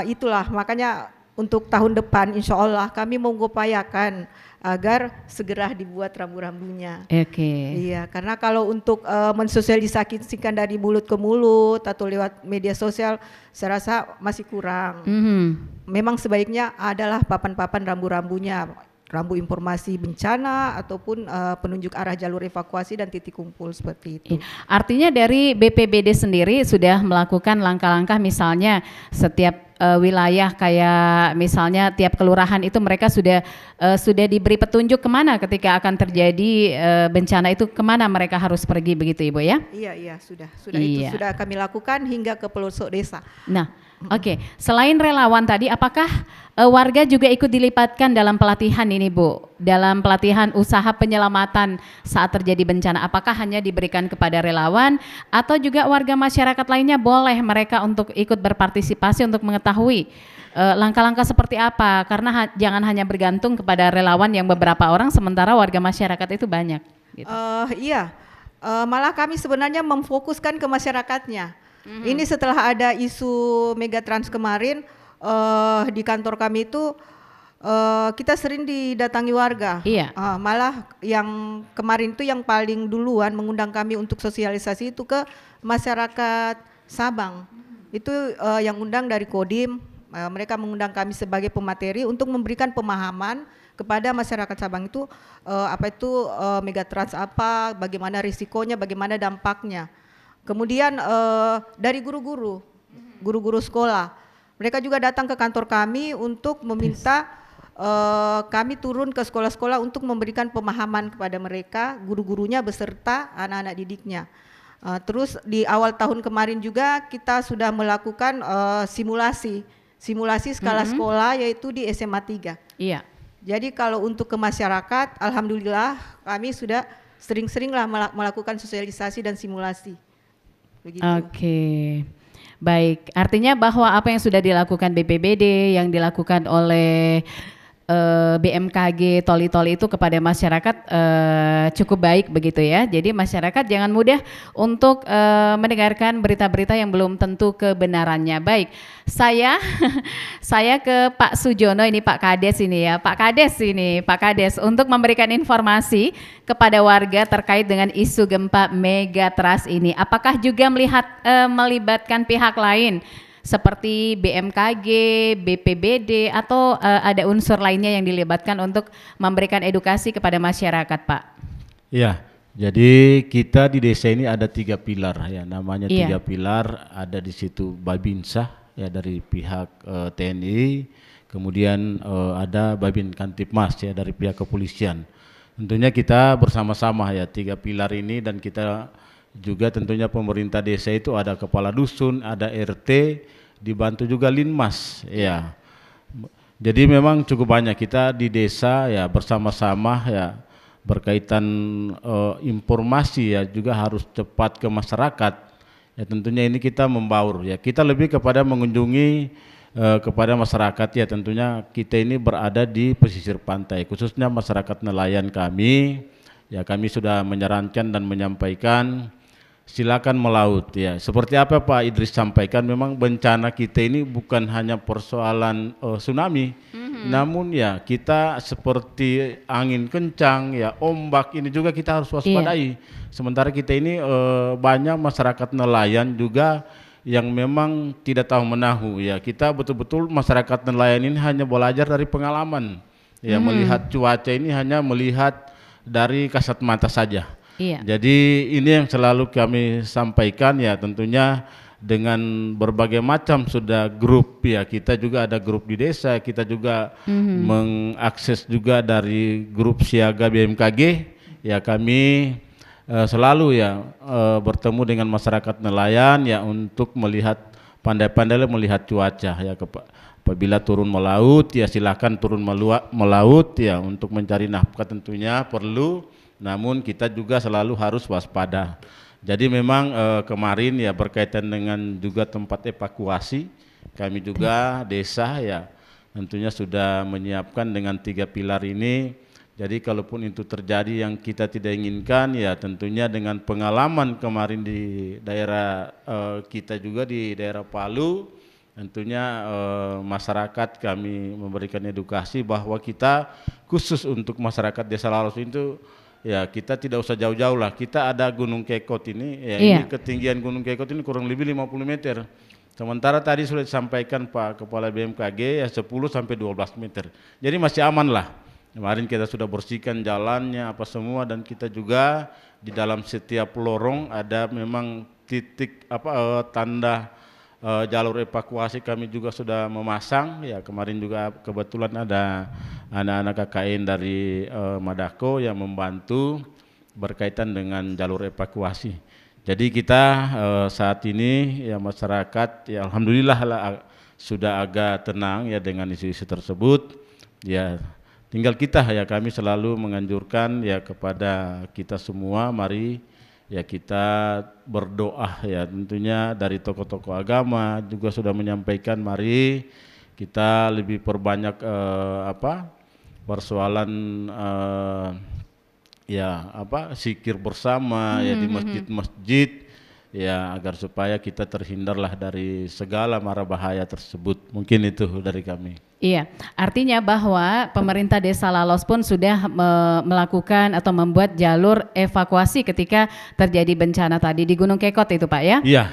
itulah makanya untuk tahun depan insya Allah kami mengupayakan agar segera dibuat rambu-rambunya. Iya, karena kalau untuk mensosialisasikan dari mulut ke mulut atau lewat media sosial, saya rasa masih kurang. Memang sebaiknya adalah papan-papan rambu-rambunya, rambu informasi bencana ataupun penunjuk arah jalur evakuasi dan titik kumpul seperti itu. Artinya dari BPBD sendiri sudah melakukan langkah-langkah, misalnya setiap wilayah kayak misalnya tiap kelurahan itu mereka sudah diberi petunjuk kemana ketika akan terjadi bencana itu, kemana mereka harus pergi begitu Ibu ya? Iya sudah itu sudah kami lakukan hingga ke pelosok desa. Nah, selain relawan tadi, apakah warga juga ikut dilipatkan dalam pelatihan ini Bu? Dalam pelatihan usaha penyelamatan saat terjadi bencana, apakah hanya diberikan kepada relawan atau juga warga masyarakat lainnya boleh mereka untuk ikut berpartisipasi untuk mengetahui langkah-langkah seperti apa? Karena jangan hanya bergantung kepada relawan yang beberapa orang sementara warga masyarakat itu banyak. Gitu. Malah kami sebenarnya memfokuskan ke masyarakatnya. Ini setelah ada isu Megatrans kemarin, di kantor kami itu kita sering didatangi warga. Malah yang kemarin itu yang paling duluan mengundang kami untuk sosialisasi itu ke masyarakat Sabang. Itu yang undang dari Kodim, mereka mengundang kami sebagai pemateri untuk memberikan pemahaman kepada masyarakat Sabang itu apa itu Megatrans apa, bagaimana risikonya, bagaimana dampaknya. Kemudian dari guru-guru sekolah, Mereka juga datang ke kantor kami untuk meminta kami turun ke sekolah-sekolah untuk memberikan pemahaman kepada mereka, guru-gurunya beserta anak-anak didiknya. Terus di awal tahun kemarin juga kita sudah melakukan simulasi skala sekolah yaitu di SMA 3. Iya. Jadi kalau untuk ke masyarakat, alhamdulillah kami sudah sering-seringlah melakukan sosialisasi dan simulasi. Begitu. Oke. Baik, artinya bahwa apa yang sudah dilakukan BPBD, yang dilakukan oleh BMKG Toli-Toli itu kepada masyarakat cukup baik begitu ya. Jadi masyarakat jangan mudah untuk mendengarkan berita-berita yang belum tentu kebenarannya. Baik, saya ke Pak Sujono ini, Pak Kades ini ya. Pak Kades untuk memberikan informasi kepada warga terkait dengan isu gempa megatrust ini. Apakah juga melibatkan pihak lain seperti BMKG, BPBD atau ada unsur lainnya yang dilibatkan untuk memberikan edukasi kepada masyarakat, Pak? Ya, jadi kita di desa ini ada 3 pilar ya, namanya 3 pilar. Ada di situ Babinsa ya dari pihak TNI, kemudian ada Babin Kantipmas ya dari pihak kepolisian. Tentunya kita bersama-sama ya 3 pilar ini, dan kita juga tentunya pemerintah desa itu ada kepala dusun, ada RT, dibantu juga Linmas ya. Jadi memang cukup banyak kita di desa ya bersama-sama ya, berkaitan informasi ya juga harus cepat ke masyarakat. Ya tentunya ini kita membaur ya. Kita lebih kepada mengunjungi kepada masyarakat ya, tentunya kita ini berada di pesisir pantai, khususnya masyarakat nelayan kami. Ya kami sudah menyarankan dan menyampaikan silakan melaut ya. Seperti apa Pak Idris sampaikan, memang bencana kita ini bukan hanya persoalan tsunami, namun ya kita seperti angin kencang ya, ombak ini juga kita harus waspadai. Sementara kita ini banyak masyarakat nelayan juga yang memang tidak tahu menahu ya. Kita betul-betul masyarakat nelayan ini hanya belajar dari pengalaman ya, melihat cuaca ini hanya melihat dari kasat mata saja. Iya. Jadi ini yang selalu kami sampaikan ya, tentunya dengan berbagai macam sudah grup ya, kita juga ada grup di desa, kita juga mengakses juga dari grup siaga BMKG ya. Kami selalu ya bertemu dengan masyarakat nelayan ya untuk melihat pandai-pandai melihat cuaca ya. Apabila turun melaut ya silakan turun melaut ya, untuk mencari nafkah tentunya perlu. Namun kita juga selalu harus waspada. Jadi memang kemarin ya berkaitan dengan juga tempat evakuasi, kami juga desa ya tentunya sudah menyiapkan dengan 3 pilar ini. Jadi kalaupun itu terjadi yang kita tidak inginkan ya, tentunya dengan pengalaman kemarin di daerah kita juga di daerah Palu, tentunya masyarakat kami memberikan edukasi bahwa kita khusus untuk masyarakat Desa Lalos itu ya kita tidak usah jauh-jauh lah. Kita ada Gunung Kekot ini ya, ini ketinggian Gunung Kekot ini kurang lebih 50 meter. Sementara tadi sudah disampaikan Pak Kepala BMKG ya 10 sampai 12 meter. Jadi masih aman lah. Kemarin kita sudah bersihkan jalannya apa semua, dan kita juga di dalam setiap lorong ada memang titik tanda jalur evakuasi kami juga sudah memasang ya. Kemarin juga kebetulan ada anak-anak KKN dari Madako yang membantu berkaitan dengan jalur evakuasi. Jadi kita saat ini ya masyarakat ya alhamdulillah sudah agak tenang ya dengan isu-isu tersebut ya. Tinggal kita ya, kami selalu menganjurkan ya kepada kita semua, mari ya kita berdoa ya, tentunya dari tokoh-tokoh agama juga sudah menyampaikan mari kita lebih perbanyak persoalan zikir bersama ya di masjid-masjid ya, agar supaya kita terhindarlah dari segala mara bahaya tersebut. Mungkin itu dari kami. Iya, artinya bahwa pemerintah Desa Lalos pun sudah melakukan atau membuat jalur evakuasi ketika terjadi bencana tadi di Gunung Kekot itu Pak ya? Iya.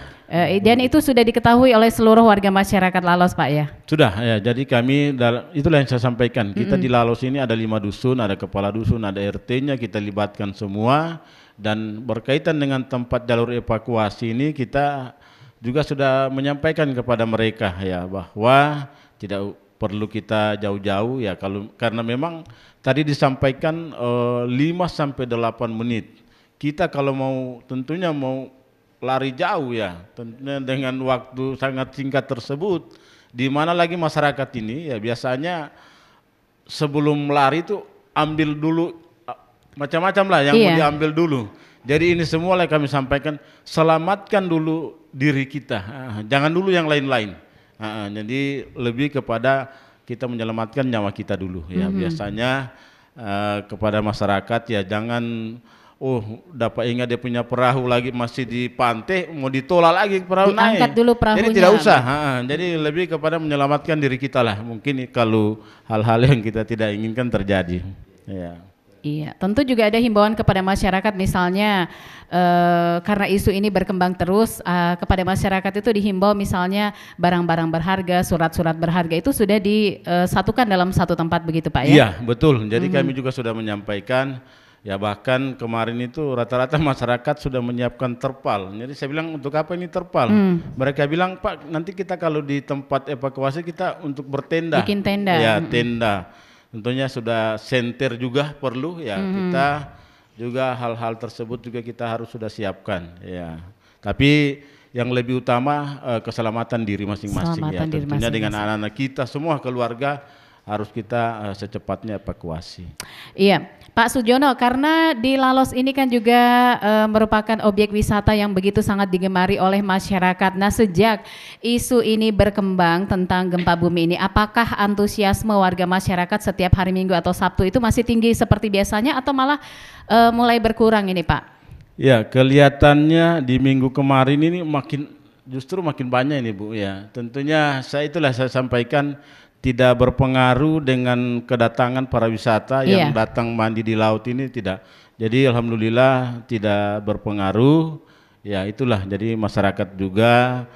Dan itu sudah diketahui oleh seluruh warga masyarakat Lalos Pak ya? Sudah ya, jadi kami, itulah yang saya sampaikan, kita di Lalos ini ada 5 dusun, ada kepala dusun, ada RT-nya, kita libatkan semua. Dan berkaitan dengan tempat jalur evakuasi ini kita juga sudah menyampaikan kepada mereka ya bahwa tidak perlu kita jauh-jauh ya karena memang tadi disampaikan 5 sampai 8 menit. Kita kalau tentunya mau lari jauh ya, tentunya dengan waktu sangat singkat tersebut, di mana lagi masyarakat ini ya biasanya sebelum lari itu ambil dulu macam-macam lah yang mau diambil dulu. Jadi ini semua yang kami sampaikan, selamatkan dulu diri kita, jangan dulu yang lain-lain. Jadi lebih kepada kita menyelamatkan nyawa kita dulu ya. Biasanya kepada masyarakat ya jangan dapat ingat dia punya perahu lagi masih di pantai mau ditolak lagi perahu diangkat naik. dulu perahunya. Jadi tidak usah. Jadi lebih kepada menyelamatkan diri kita lah. Mungkin kalau hal-hal yang kita tidak inginkan terjadi. Ya. Iya, tentu juga ada himbauan kepada masyarakat misalnya karena isu ini berkembang terus kepada masyarakat itu dihimbau misalnya barang-barang berharga, surat-surat berharga itu sudah disatukan dalam satu tempat begitu Pak ya? Iya betul, jadi kami juga sudah menyampaikan ya bahkan kemarin itu rata-rata masyarakat sudah menyiapkan terpal. Jadi saya bilang untuk apa ini terpal? Mereka bilang Pak nanti kita kalau di tempat evakuasi kita untuk bertenda. Bikin tenda. Ya tenda. Tentunya sudah senter juga perlu ya kita juga hal-hal tersebut juga kita harus sudah siapkan ya. Tapi yang lebih utama keselamatan diri masing-masing ya. Tentunya dengan anak-anak kita semua keluarga harus kita secepatnya evakuasi. Iya, Pak Sujono, karena di Lalos ini kan juga merupakan objek wisata yang begitu sangat digemari oleh masyarakat. Nah, sejak isu ini berkembang tentang gempa bumi ini, apakah antusiasme warga masyarakat setiap hari Minggu atau Sabtu itu masih tinggi seperti biasanya atau malah mulai berkurang ini, Pak? Ya, kelihatannya di minggu kemarin ini justru makin banyak ini, Bu ya. Tentunya saya sampaikan tidak berpengaruh dengan kedatangan para wisata yang datang mandi di laut ini tidak. Jadi alhamdulillah tidak berpengaruh. Ya itulah jadi masyarakat juga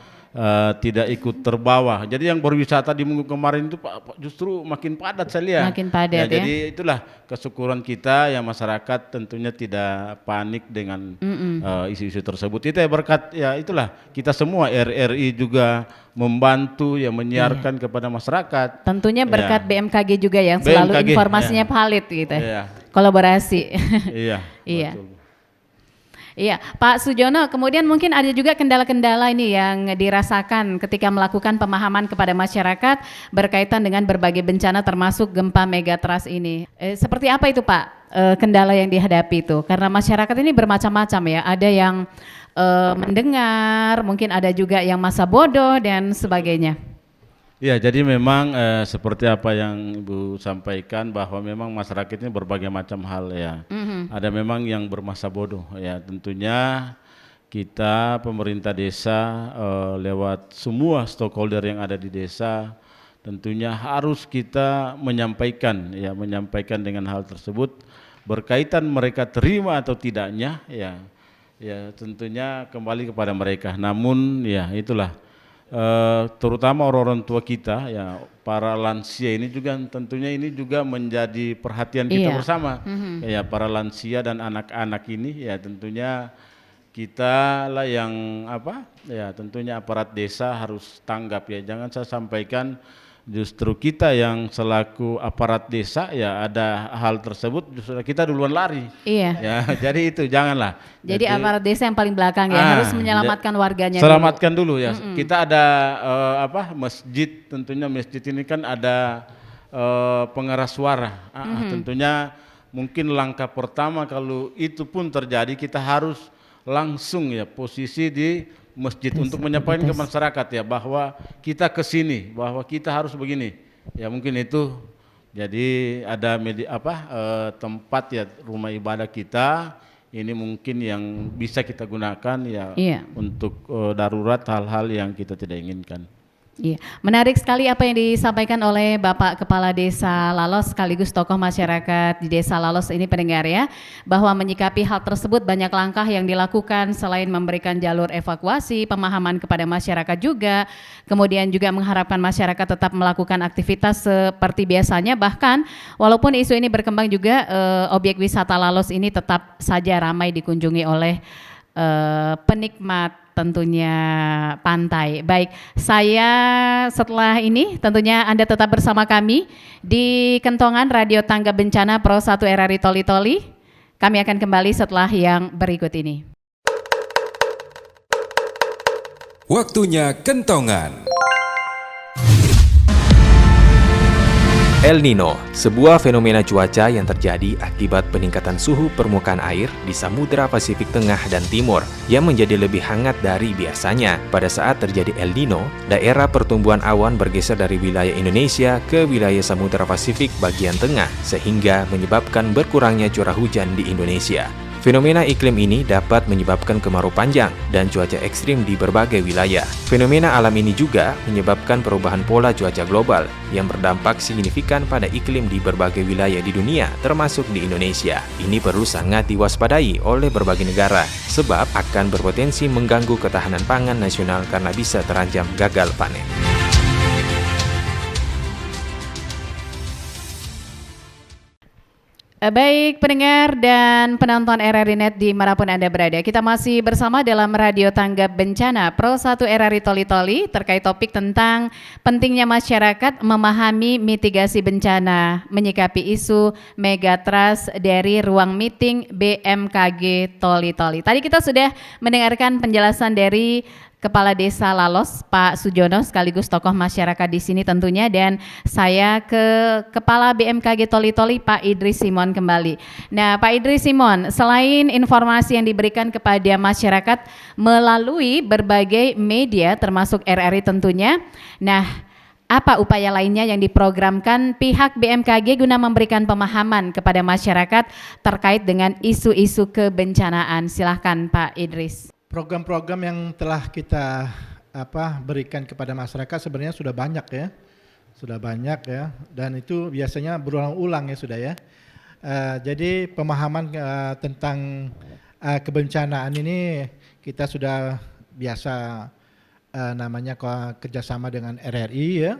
tidak ikut terbawa. Jadi yang berwisata di minggu kemarin itu justru makin padat saya lihat. Makin padat ya. Jadi itulah kesyukuran kita yang masyarakat tentunya tidak panik dengan isu-isu tersebut. Itu ya berkat ya itulah kita semua RRI juga membantu yang menyiarkan kepada masyarakat. Tentunya berkat BMKG juga yang selalu informasinya valid gitu. Kolaborasi. Iya. Iya. Iya, Pak Sujono, kemudian mungkin ada juga kendala-kendala ini yang dirasakan ketika melakukan pemahaman kepada masyarakat berkaitan dengan berbagai bencana termasuk gempa megatrust ini. Seperti apa itu Pak kendala yang dihadapi itu? Karena masyarakat ini bermacam-macam ya, ada yang mendengar, mungkin ada juga yang masa bodoh dan sebagainya. Ya, jadi memang seperti apa yang Ibu sampaikan bahwa memang masyarakat ini berbagai macam hal ya. Ada memang yang bermasa bodoh ya. Tentunya kita pemerintah desa lewat semua stakeholder yang ada di desa tentunya harus kita menyampaikan dengan hal tersebut berkaitan mereka terima atau tidaknya ya. Ya, tentunya kembali kepada mereka. Namun ya itulah terutama orang-orang tua kita ya, para lansia ini juga tentunya ini juga menjadi perhatian kita bersama ya, para lansia dan anak-anak ini ya tentunya kita lah yang tentunya aparat desa harus tanggap ya. Jangan saya sampaikan justru kita yang selaku aparat desa ya ada hal tersebut justru kita duluan lari. Iya. Ya, jadi itu janganlah. Jadi aparat desa yang paling belakang ya harus menyelamatkan warganya. Selamatkan dulu ya. Kita ada masjid, tentunya masjid ini kan ada pengeras suara. Tentunya mungkin langkah pertama kalau itu pun terjadi kita harus langsung ya posisi di masjid untuk menyampaikan ke masyarakat ya bahwa kita ke sini, bahwa kita harus begini. Ya mungkin itu. Jadi ada tempat ya rumah ibadah kita ini mungkin yang bisa kita gunakan ya untuk darurat hal-hal yang kita tidak inginkan. Iya, menarik sekali apa yang disampaikan oleh Bapak Kepala Desa Lalos sekaligus tokoh masyarakat di Desa Lalos ini pendengar ya, bahwa menyikapi hal tersebut banyak langkah yang dilakukan selain memberikan jalur evakuasi, pemahaman kepada masyarakat juga, kemudian juga mengharapkan masyarakat tetap melakukan aktivitas seperti biasanya, bahkan walaupun isu ini berkembang juga objek wisata Lalos ini tetap saja ramai dikunjungi oleh penikmat tentunya pantai. Baik, saya setelah ini tentunya Anda tetap bersama kami di Kentongan Radio Tangga Bencana Pro 1 RRI Toli Toli. Kami akan kembali setelah yang berikut ini. Waktunya Kentongan. El Nino, sebuah fenomena cuaca yang terjadi akibat peningkatan suhu permukaan air di Samudra Pasifik Tengah dan Timur yang menjadi lebih hangat dari biasanya. Pada saat terjadi El Nino, daerah pertumbuhan awan bergeser dari wilayah Indonesia ke wilayah Samudra Pasifik bagian tengah, sehingga menyebabkan berkurangnya curah hujan di Indonesia. Fenomena iklim ini dapat menyebabkan kemarau panjang dan cuaca ekstrim di berbagai wilayah. Fenomena alam ini juga menyebabkan perubahan pola cuaca global yang berdampak signifikan pada iklim di berbagai wilayah di dunia, termasuk di Indonesia. Ini perlu sangat diwaspadai oleh berbagai negara, sebab akan berpotensi mengganggu ketahanan pangan nasional karena bisa terancam gagal panen. Baik pendengar dan penonton RRI Net dimanapun Anda berada, kita masih bersama dalam Radio Tangga Bencana Pro 1 RRI Toli Toli terkait topik tentang pentingnya masyarakat memahami mitigasi bencana, menyikapi isu megatrust dari ruang meeting BMKG Toli Toli. Tadi kita sudah mendengarkan penjelasan dari Kepala Desa Lalos, Pak Sujono, sekaligus tokoh masyarakat di sini tentunya, dan saya ke Kepala BMKG Toli Toli, Pak Idris Simon kembali. Nah, Pak Idris Simon, selain informasi yang diberikan kepada masyarakat melalui berbagai media, termasuk RRI tentunya, nah, apa upaya lainnya yang diprogramkan pihak BMKG guna memberikan pemahaman kepada masyarakat terkait dengan isu-isu kebencanaan? Silahkan Pak Idris. Program-program yang telah kita berikan kepada masyarakat sebenarnya sudah banyak ya, dan itu biasanya berulang-ulang ya sudah ya. Jadi pemahaman tentang kebencanaan ini kita sudah biasa namanya kerjasama dengan RRI ya.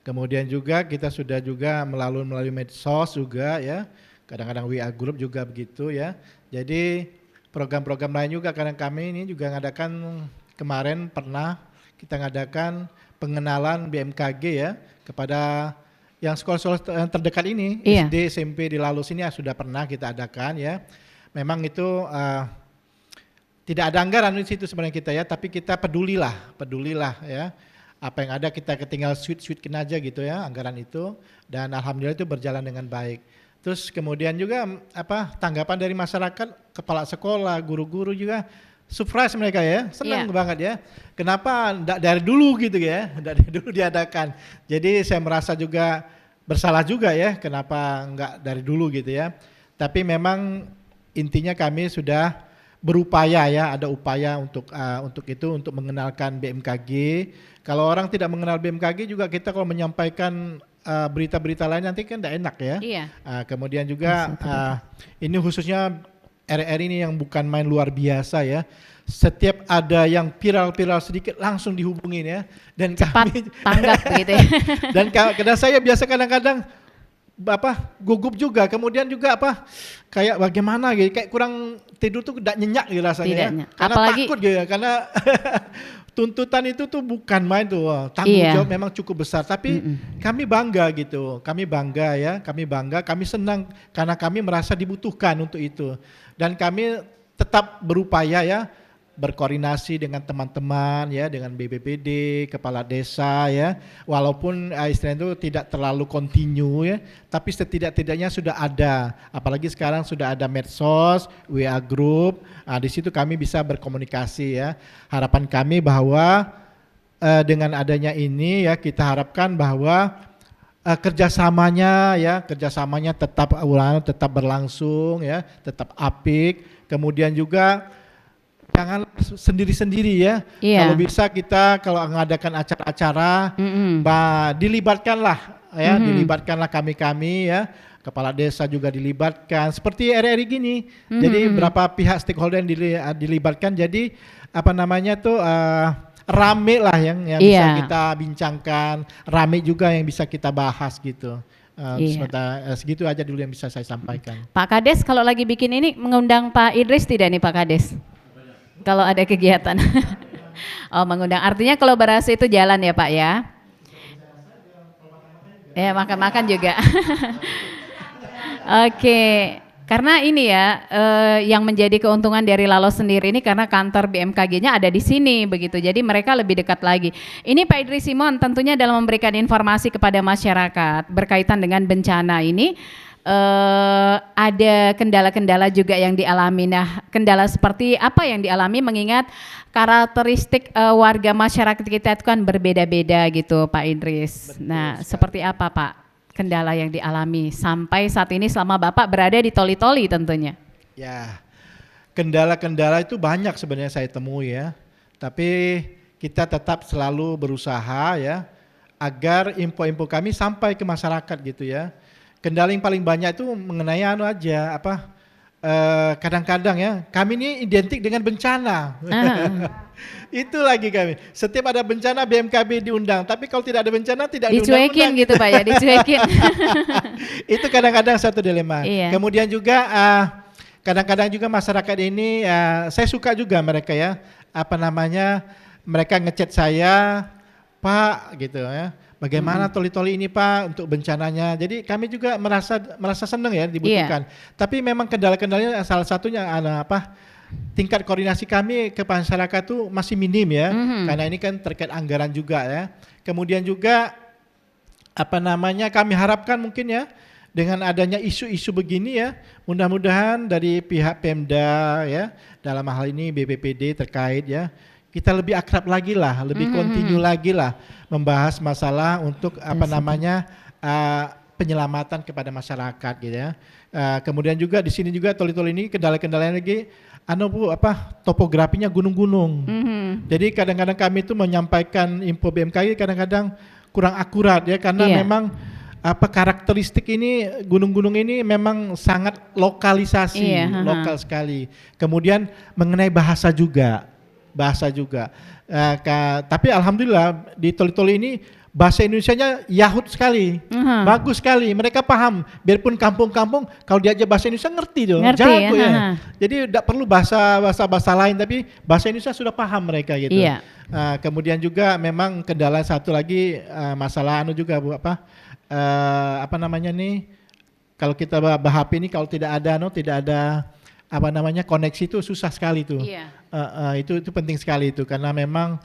Kemudian juga kita sudah juga melalui medsos juga ya. Kadang-kadang WA Group juga begitu ya. Jadi program-program lain juga, karena kami ini juga ngadakan, kemarin pernah kita ngadakan pengenalan BMKG ya kepada yang sekolah-sekolah terdekat ini, iya. SD, SMP di Lalos ini sudah pernah kita adakan ya. Memang itu tidak ada anggaran di situ sebenarnya kita ya, tapi kita pedulilah ya. Apa yang ada kita tinggal sweet-sweetkin aja gitu ya anggaran itu, dan alhamdulillah itu berjalan dengan baik. Terus kemudian juga tanggapan dari masyarakat, kepala sekolah, guru-guru juga surprise mereka ya, senang banget ya. Kenapa dari dulu gitu ya, dari dulu diadakan. Jadi saya merasa juga bersalah juga ya, kenapa enggak dari dulu gitu ya. Tapi memang intinya kami sudah berupaya ya, ada upaya untuk itu, untuk mengenalkan BMKG. Kalau orang tidak mengenal BMKG juga, kita kalau menyampaikan berita-berita lain nanti kan tidak enak ya. Iya. Kemudian juga ini khususnya RRI ini yang bukan main luar biasa ya. Setiap ada yang viral-viral sedikit langsung dihubungin ya. Dan cepat kami tanggap begitu ya. Dan kadang saya biasa kadang-kadang gugup juga, kemudian juga kayak bagaimana gitu, kayak kurang tidur tuh tidak nyenyak gitu rasanya ya. Karena apalagi takut gitu ya, karena tuntutan itu tuh bukan main tuh, tanggung jawab memang cukup besar, tapi kami bangga gitu, kami bangga, kami senang karena kami merasa dibutuhkan untuk itu, dan kami tetap berupaya ya, berkoordinasi dengan teman-teman ya, dengan BPBD, kepala desa ya, walaupun istilahnya itu tidak terlalu kontinu ya, tapi setidak-tidaknya sudah ada, apalagi sekarang sudah ada medsos, WA Group, di situ kami bisa berkomunikasi ya. Harapan kami bahwa dengan adanya ini ya, kita harapkan bahwa kerjasamanya tetap berlangsung ya, tetap apik, kemudian juga jangan sendiri-sendiri ya. Iya. Kalau bisa kita kalau mengadakan acara-acara, dilibatkanlah ya, dilibatkanlah kami ya. Kepala desa juga dilibatkan. Seperti RRI gini. Jadi berapa pihak stakeholder yang dilibatkan. Jadi rame lah yang bisa kita bincangkan, rame juga yang bisa kita bahas gitu. Segitu aja dulu yang bisa saya sampaikan. Pak Kades kalau lagi bikin ini mengundang Pak Idris tidak nih Pak Kades? Kalau ada kegiatan. Oh, mengundang. Artinya kolaborasi itu jalan ya Pak ya? Ya, makan-makan juga. Oke. Karena ini ya, yang menjadi keuntungan dari Lalos sendiri ini karena kantor BMKG-nya ada di sini begitu. Jadi mereka lebih dekat lagi. Ini Pak Idris Simon tentunya dalam memberikan informasi kepada masyarakat berkaitan dengan bencana ini. Ada kendala-kendala juga yang dialami. Nah, kendala seperti apa yang dialami mengingat karakteristik warga masyarakat kita itu kan berbeda-beda gitu Pak Idris. Betul Nah, sekali. seperti apa Pak kendala yang dialami sampai saat ini selama Bapak berada di Toli-Toli tentunya? Ya, kendala-kendala itu banyak sebenarnya saya temui ya. Tapi kita tetap selalu berusaha ya agar info-info kami sampai ke masyarakat gitu ya. Kendala yang paling banyak itu mengenai kadang-kadang ya kami ini identik dengan bencana. Itu lagi kami. Setiap ada bencana BMKB diundang, tapi kalau tidak ada bencana tidak dicuekin gitu Pak ya, dicuekin. Itu kadang-kadang satu dilema. Iya. Kemudian juga kadang-kadang juga masyarakat ini saya suka juga mereka ya, mereka ngechat saya, Pak gitu ya. Bagaimana Toli-Toli ini Pak untuk bencananya. Jadi kami juga merasa senang ya dibutuhkan. Tapi memang kendala-kendalanya salah satunya tingkat koordinasi kami ke masyarakat tuh masih minim ya. Karena ini kan terkait anggaran juga ya. Kemudian juga kami harapkan mungkin ya dengan adanya isu-isu begini ya, mudah-mudahan dari pihak Pemda ya, dalam hal ini BPPD terkait ya, kita lebih akrab lagi lah, lebih kontinu lagi lah membahas masalah untuk penyelamatan kepada masyarakat gitu ya. Kemudian juga di sini juga Toli-Toli ini kendala-kendalanya lagi topografinya gunung-gunung. Jadi kadang-kadang kami itu menyampaikan info BMKG kadang-kadang kurang akurat ya karena memang karakteristik ini gunung-gunung ini memang sangat lokalisasi, lokal sekali. Kemudian mengenai bahasa juga. Tapi alhamdulillah di Toli-Toli ini bahasa Indonesianya yahut sekali, bagus sekali. Mereka paham, biarpun kampung-kampung kalau diajak bahasa Indonesia ngerti dong, jago ya. Jadi tidak perlu bahasa lain, tapi bahasa Indonesia sudah paham mereka gitu. Iya. Kemudian juga memang kendala satu lagi masalah juga Bu kalau kita bahap ini kalau tidak ada koneksi itu susah sekali tuh. Iya. Itu penting sekali itu karena memang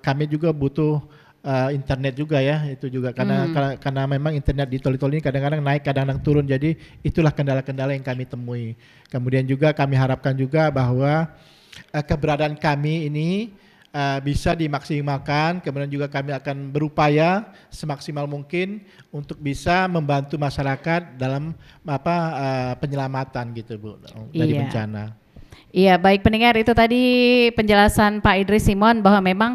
kami juga butuh internet juga ya, itu juga karena memang internet di Toli-Toli ini kadang-kadang naik, kadang-kadang turun, jadi itulah kendala-kendala yang kami temui. Kemudian juga kami harapkan juga bahwa keberadaan kami ini bisa dimaksimalkan, kemudian juga kami akan berupaya semaksimal mungkin untuk bisa membantu masyarakat dalam penyelamatan gitu Bu dari bencana. Iya, baik pendengar, itu tadi penjelasan Pak Idris Simon bahwa memang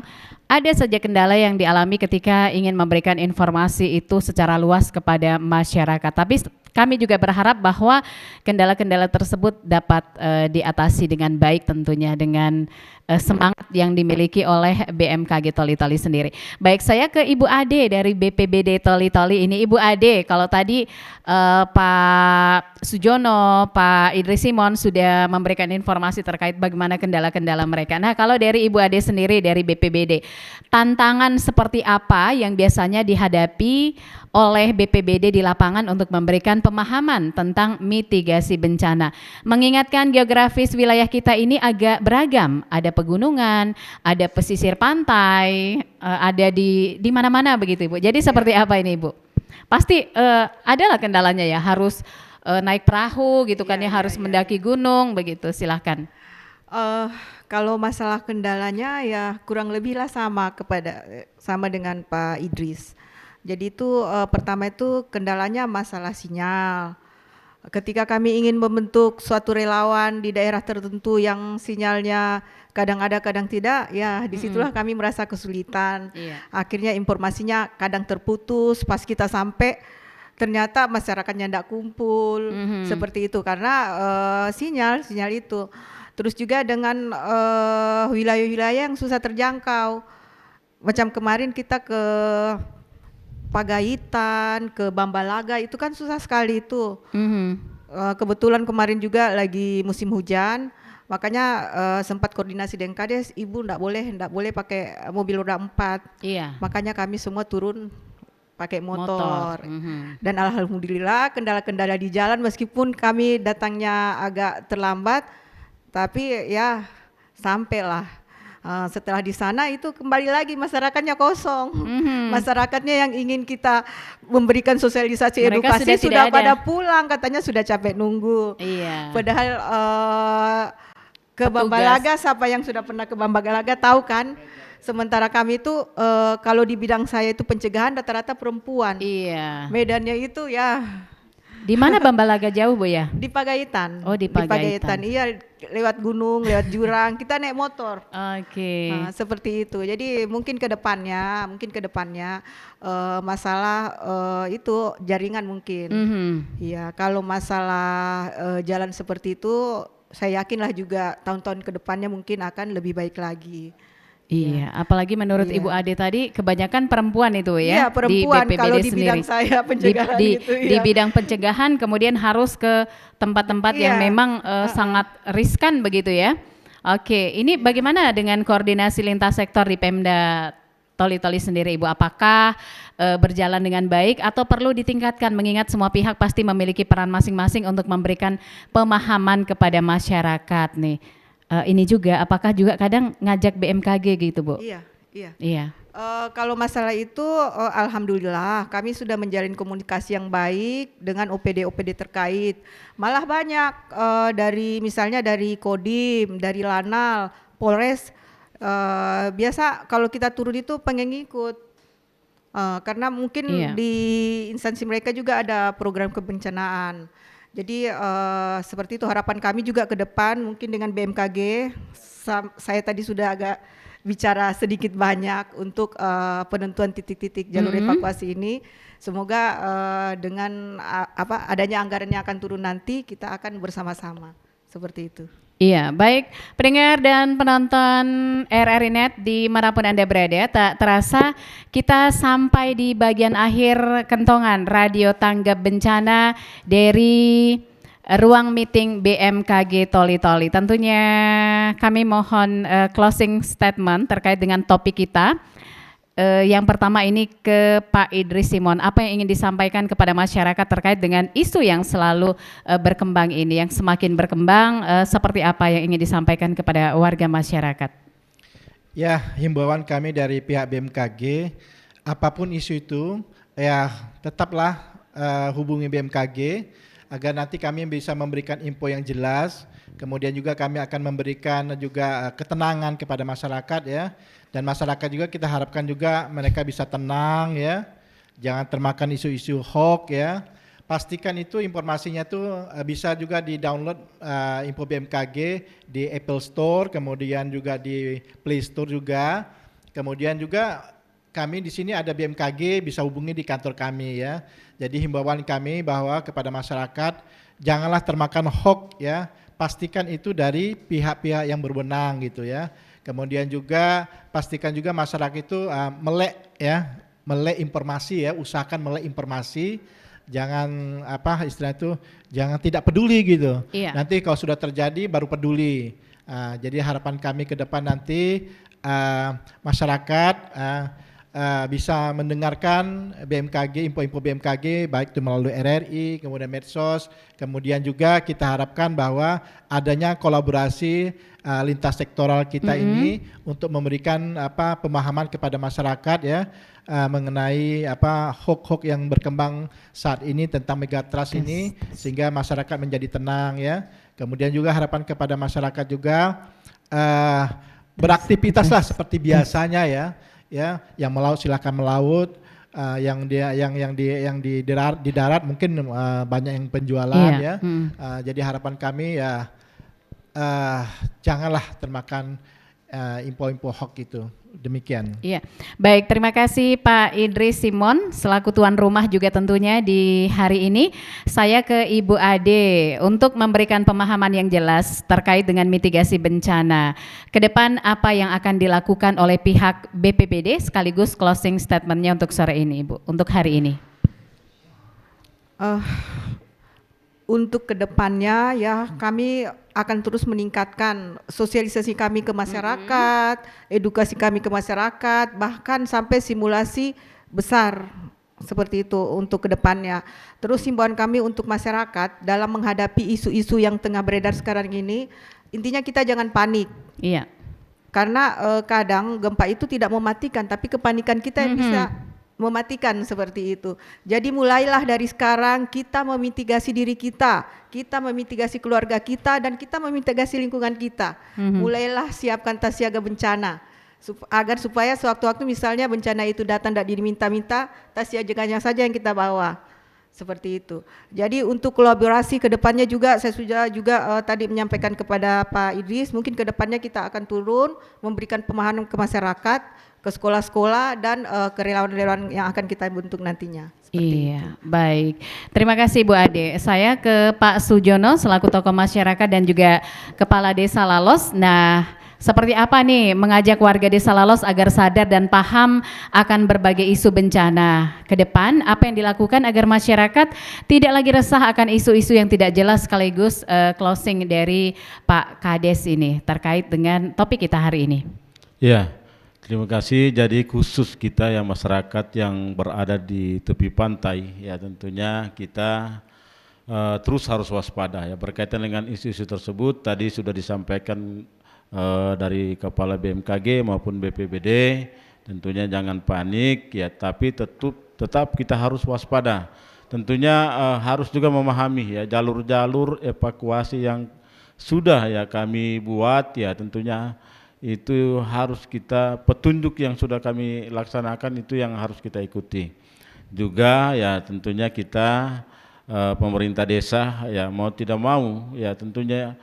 ada saja kendala yang dialami ketika ingin memberikan informasi itu secara luas kepada masyarakat. Tapi kami juga berharap bahwa kendala-kendala tersebut dapat diatasi dengan baik tentunya dengan semangat yang dimiliki oleh BMKG Toli-Toli sendiri. Baik, saya ke Ibu Ade dari BPBD Toli-Toli ini. Ibu Ade, kalau tadi Pak Sujono, Pak Idris Simon sudah memberikan informasi terkait bagaimana kendala-kendala mereka. Nah, kalau dari Ibu Ade sendiri dari BPBD, tantangan seperti apa yang biasanya dihadapi oleh BPBD di lapangan untuk memberikan pemahaman tentang mitigasi bencana? Mengingatkan geografis wilayah kita ini agak beragam, ada pegunungan, ada pesisir pantai, ada di mana-mana begitu Ibu. Jadi seperti apa ini Ibu? Pasti adalah kendalanya ya, harus naik perahu gitu kan ya, harus mendaki gunung begitu. Silahkan. Kalau masalah kendalanya ya kurang lebih lah sama dengan Pak Idris. Jadi itu pertama itu kendalanya masalah sinyal. Ketika kami ingin membentuk suatu relawan di daerah tertentu yang sinyalnya kadang ada kadang tidak, ya disitulah kami merasa kesulitan. Iya. Akhirnya informasinya kadang terputus, pas kita sampai ternyata masyarakatnya tidak kumpul, seperti itu karena sinyal itu. Terus juga dengan wilayah-wilayah yang susah terjangkau. Macam kemarin kita ke Pagaitan, ke Bambalaga, itu kan susah sekali itu. Kebetulan kemarin juga lagi musim hujan, Makanya sempat koordinasi dengan Kades, Ibu enggak boleh pakai mobil roda 4. Iya. Makanya kami semua turun pakai motor. Mhm. Dan alhamdulillah kendala-kendala di jalan meskipun kami datangnya agak terlambat, tapi ya sampailah. Setelah di sana itu kembali lagi masyarakatnya kosong. Masyarakatnya yang ingin kita memberikan sosialisasi Mereka edukasi sudah sudah tidak pada ada. pulang, katanya sudah capek nunggu. Iya. Padahal ke Bambalaga, siapa yang sudah pernah ke Bambalaga tahu kan? Sementara kami itu kalau di bidang saya itu pencegahan rata-rata perempuan. Iya. Medannya itu ya Di mana Bambalaga jauh, Bu ya? di Pagaitan. Oh, di Pagaitan. Iya, lewat gunung, lewat jurang, kita naik motor. Oke. Nah, seperti itu. Jadi mungkin ke depannya masalah itu jaringan mungkin. Iya, kalau masalah jalan seperti itu, saya yakinlah juga tahun-tahun ke depannya mungkin akan lebih baik lagi. Iya, apalagi menurut Iya. Ibu Ade tadi kebanyakan perempuan itu Iya, ya perempuan di BPBD kalau di sendiri. bidang saya pencegahan itu Di ya. bidang pencegahan kemudian harus ke tempat-tempat yang Iya. memang sangat riskan begitu ya. Oke, ini bagaimana dengan koordinasi lintas sektor di Pemda Toli-Toli sendiri, Ibu? Apakah berjalan dengan baik atau perlu ditingkatkan mengingat semua pihak pasti memiliki peran masing-masing untuk memberikan pemahaman kepada masyarakat nih. Ini juga apakah juga kadang ngajak BMKG gitu, Bu? Iya, iya. Iya. Kalau masalah itu alhamdulillah kami sudah menjalin komunikasi yang baik dengan OPD-OPD terkait. Malah banyak dari misalnya dari Kodim, dari Lanal, Polres, biasa kalau kita turun itu pengen ngikut. Karena mungkin Iya. di instansi mereka juga ada program kebencanaan. Jadi seperti itu harapan kami juga ke depan mungkin dengan BMKG. Saya tadi sudah agak bicara sedikit banyak untuk penentuan titik-titik jalur evakuasi ini. Semoga dengan adanya anggaran yang akan turun nanti kita akan bersama-sama seperti itu. Iya, baik pendengar dan penonton RRI Net dimanapun Anda berada, tak terasa kita sampai di bagian akhir kentongan Radio Tanggap Bencana dari ruang meeting BMKG Toli-Toli. Tentunya kami mohon closing statement terkait dengan topik kita. Yang pertama ini ke Pak Idris Simon, apa yang ingin disampaikan kepada masyarakat terkait dengan isu yang selalu berkembang ini, yang semakin berkembang, seperti apa yang ingin disampaikan kepada warga masyarakat? Ya, himbauan kami dari pihak BMKG, apapun isu itu, ya tetaplah hubungi BMKG agar nanti kami bisa memberikan info yang jelas. Kemudian juga kami akan memberikan juga ketenangan kepada masyarakat ya. Dan masyarakat juga kita harapkan juga mereka bisa tenang ya. Jangan termakan isu-isu hoax ya. Pastikan itu informasinya tuh bisa juga di-download info BMKG di Apple Store, kemudian juga di Play Store juga. Kemudian juga kami di sini ada BMKG, bisa hubungi di kantor kami ya. Jadi himbauan kami bahwa kepada masyarakat janganlah termakan hoax ya. Pastikan itu dari pihak-pihak yang berwenang gitu ya. Kemudian juga pastikan juga masyarakat itu melek informasi ya, usahakan melek informasi, jangan istilah itu jangan tidak peduli gitu. Iya. Nanti kalau sudah terjadi baru peduli. Jadi harapan kami ke depan nanti masyarakat bisa mendengarkan BMKG, info-info BMKG baik itu melalui RRI, kemudian medsos, kemudian juga kita harapkan bahwa adanya kolaborasi lintas sektoral kita ini untuk memberikan pemahaman kepada masyarakat ya mengenai hoax-hoax yang berkembang saat ini tentang megatrust ini sehingga masyarakat menjadi tenang ya. Kemudian juga harapan kepada masyarakat juga beraktivitaslah seperti biasanya ya. Ya, yang melaut silakan melaut, yang di darat mungkin banyak yang penjualan ya. Jadi harapan kami ya janganlah termakan info-info hoax itu. Demikian. Iya, baik, terima kasih Pak Idris Simon selaku tuan rumah juga tentunya di hari ini. Saya ke Ibu Ade untuk memberikan pemahaman yang jelas terkait dengan mitigasi bencana. Ke depan apa yang akan dilakukan oleh pihak BPBD sekaligus closing statementnya untuk sore ini, Ibu, untuk hari ini. untuk kedepannya ya kami akan terus meningkatkan sosialisasi kami ke masyarakat, edukasi kami ke masyarakat, bahkan sampai simulasi besar seperti itu untuk kedepannya. Terus himbauan kami untuk masyarakat dalam menghadapi isu-isu yang tengah beredar sekarang ini, intinya kita jangan panik. Iya. Karena kadang gempa itu tidak mematikan, tapi kepanikan kita yang bisa mematikan seperti itu. Jadi mulailah dari sekarang kita memitigasi diri kita memitigasi keluarga kita, dan kita memitigasi lingkungan kita. Mulailah siapkan tas siaga bencana agar supaya sewaktu-waktu misalnya bencana itu datang tidak diminta-minta, tas siaganya saja yang kita bawa. Seperti itu. Jadi untuk kolaborasi ke depannya juga saya sudah juga tadi menyampaikan kepada Pak Idris, mungkin ke depannya kita akan turun memberikan pemahaman ke masyarakat, ke sekolah-sekolah, dan ke relawan-relawan yang akan kita bentuk nantinya. Iya, baik. Terima kasih Bu Ade. Saya ke Pak Sujono selaku tokoh masyarakat dan juga Kepala Desa Lalos. Nah, seperti apa nih mengajak warga Desa Lalos agar sadar dan paham akan berbagai isu bencana ke depan? Apa yang dilakukan agar masyarakat tidak lagi resah akan isu-isu yang tidak jelas, sekaligus closing dari Pak Kades ini terkait dengan topik kita hari ini. Ya, terima kasih. Jadi khusus kita yang masyarakat yang berada di tepi pantai, ya tentunya kita terus harus waspada ya berkaitan dengan isu-isu tersebut. Tadi sudah disampaikan dari Kepala BMKG maupun BPBD, tentunya jangan panik ya, tapi tetap kita harus waspada. Tentunya harus juga memahami ya jalur-jalur evakuasi yang sudah ya kami buat ya, tentunya itu harus kita, petunjuk yang sudah kami laksanakan itu yang harus kita ikuti. Juga ya tentunya kita pemerintah desa ya mau tidak mau ya tentunya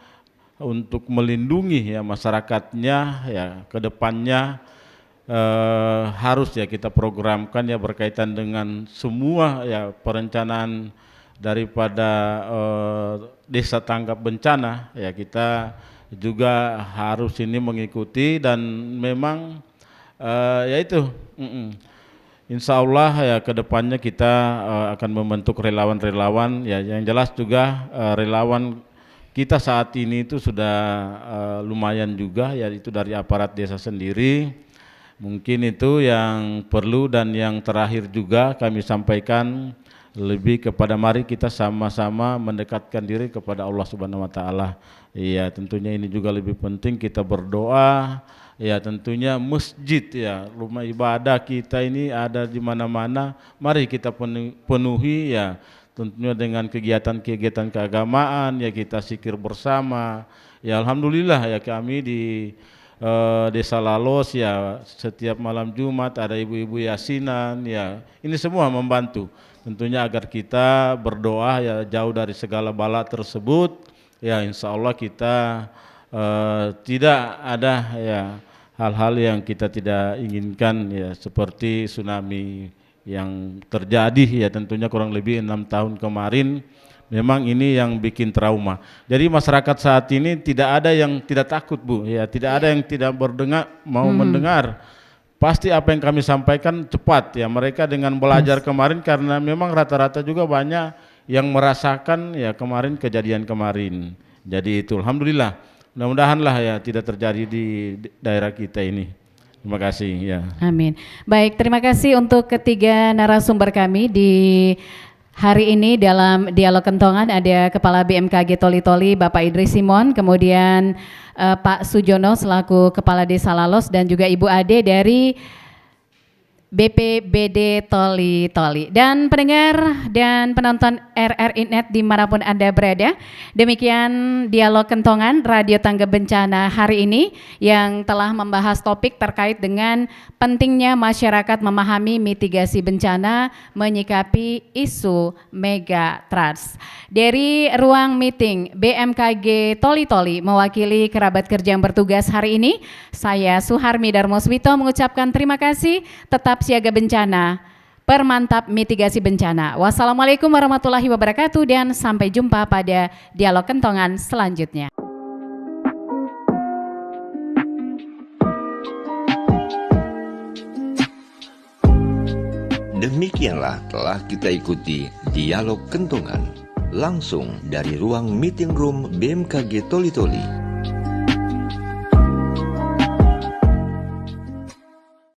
untuk melindungi ya masyarakatnya ya ke depannya harus ya kita programkan ya berkaitan dengan semua ya perencanaan daripada desa tanggap bencana ya, kita juga harus ini mengikuti. Dan memang ya itu insya Allah ya ke depannya kita akan membentuk relawan-relawan ya, yang jelas juga relawan kita saat ini itu sudah lumayan juga ya, itu dari aparat desa sendiri. Mungkin itu yang perlu. Dan yang terakhir juga kami sampaikan lebih kepada mari kita sama-sama mendekatkan diri kepada Allah Subhanahu wa taala. Iya, tentunya ini juga lebih penting kita berdoa. Ya tentunya masjid ya, rumah ibadah kita ini ada di mana-mana. Mari kita penuhi ya, tentunya dengan kegiatan-kegiatan keagamaan ya, kita zikir bersama ya. Alhamdulillah ya kami di Desa Lalos ya setiap malam Jumat ada ibu-ibu yasinan ya, ini semua membantu tentunya agar kita berdoa ya jauh dari segala bala tersebut ya. Insya Allah kita tidak ada ya hal-hal yang kita tidak inginkan ya, seperti tsunami yang terjadi ya tentunya kurang lebih 6 tahun kemarin. Memang ini yang bikin trauma. Jadi masyarakat saat ini tidak ada yang tidak takut Bu ya, tidak ada yang tidak mendengar. Pasti apa yang kami sampaikan cepat ya, mereka dengan belajar kemarin, karena memang rata-rata juga banyak yang merasakan ya kemarin kejadian kemarin. Jadi itu alhamdulillah, mudah-mudahan lah ya tidak terjadi di daerah kita ini. Terima kasih ya. Amin. Baik, terima kasih untuk ketiga narasumber kami di hari ini dalam Dialog Kentongan. Ada Kepala BMKG Toli-Toli Bapak Idris Simon, kemudian Pak Sujono selaku Kepala Desa Lalos, dan juga Ibu Ade dari BPBD Toli-Toli. Dan pendengar dan penonton RRI Net dimanapun Anda berada, demikian Dialog Kentongan Radio Tangga Bencana hari ini yang telah membahas topik terkait dengan pentingnya masyarakat memahami mitigasi bencana menyikapi isu megatrust. Dari ruang meeting BMKG Toli-Toli mewakili kerabat kerja yang bertugas hari ini, saya Suharmi Darmoswito mengucapkan terima kasih. Tetap siaga bencana, permantap mitigasi bencana. Wassalamualaikum warahmatullahi wabarakatuh, dan sampai jumpa pada Dialog Kentongan selanjutnya. Demikianlah telah kita ikuti Dialog Kentongan langsung dari ruang meeting room BMKG Toli-Toli.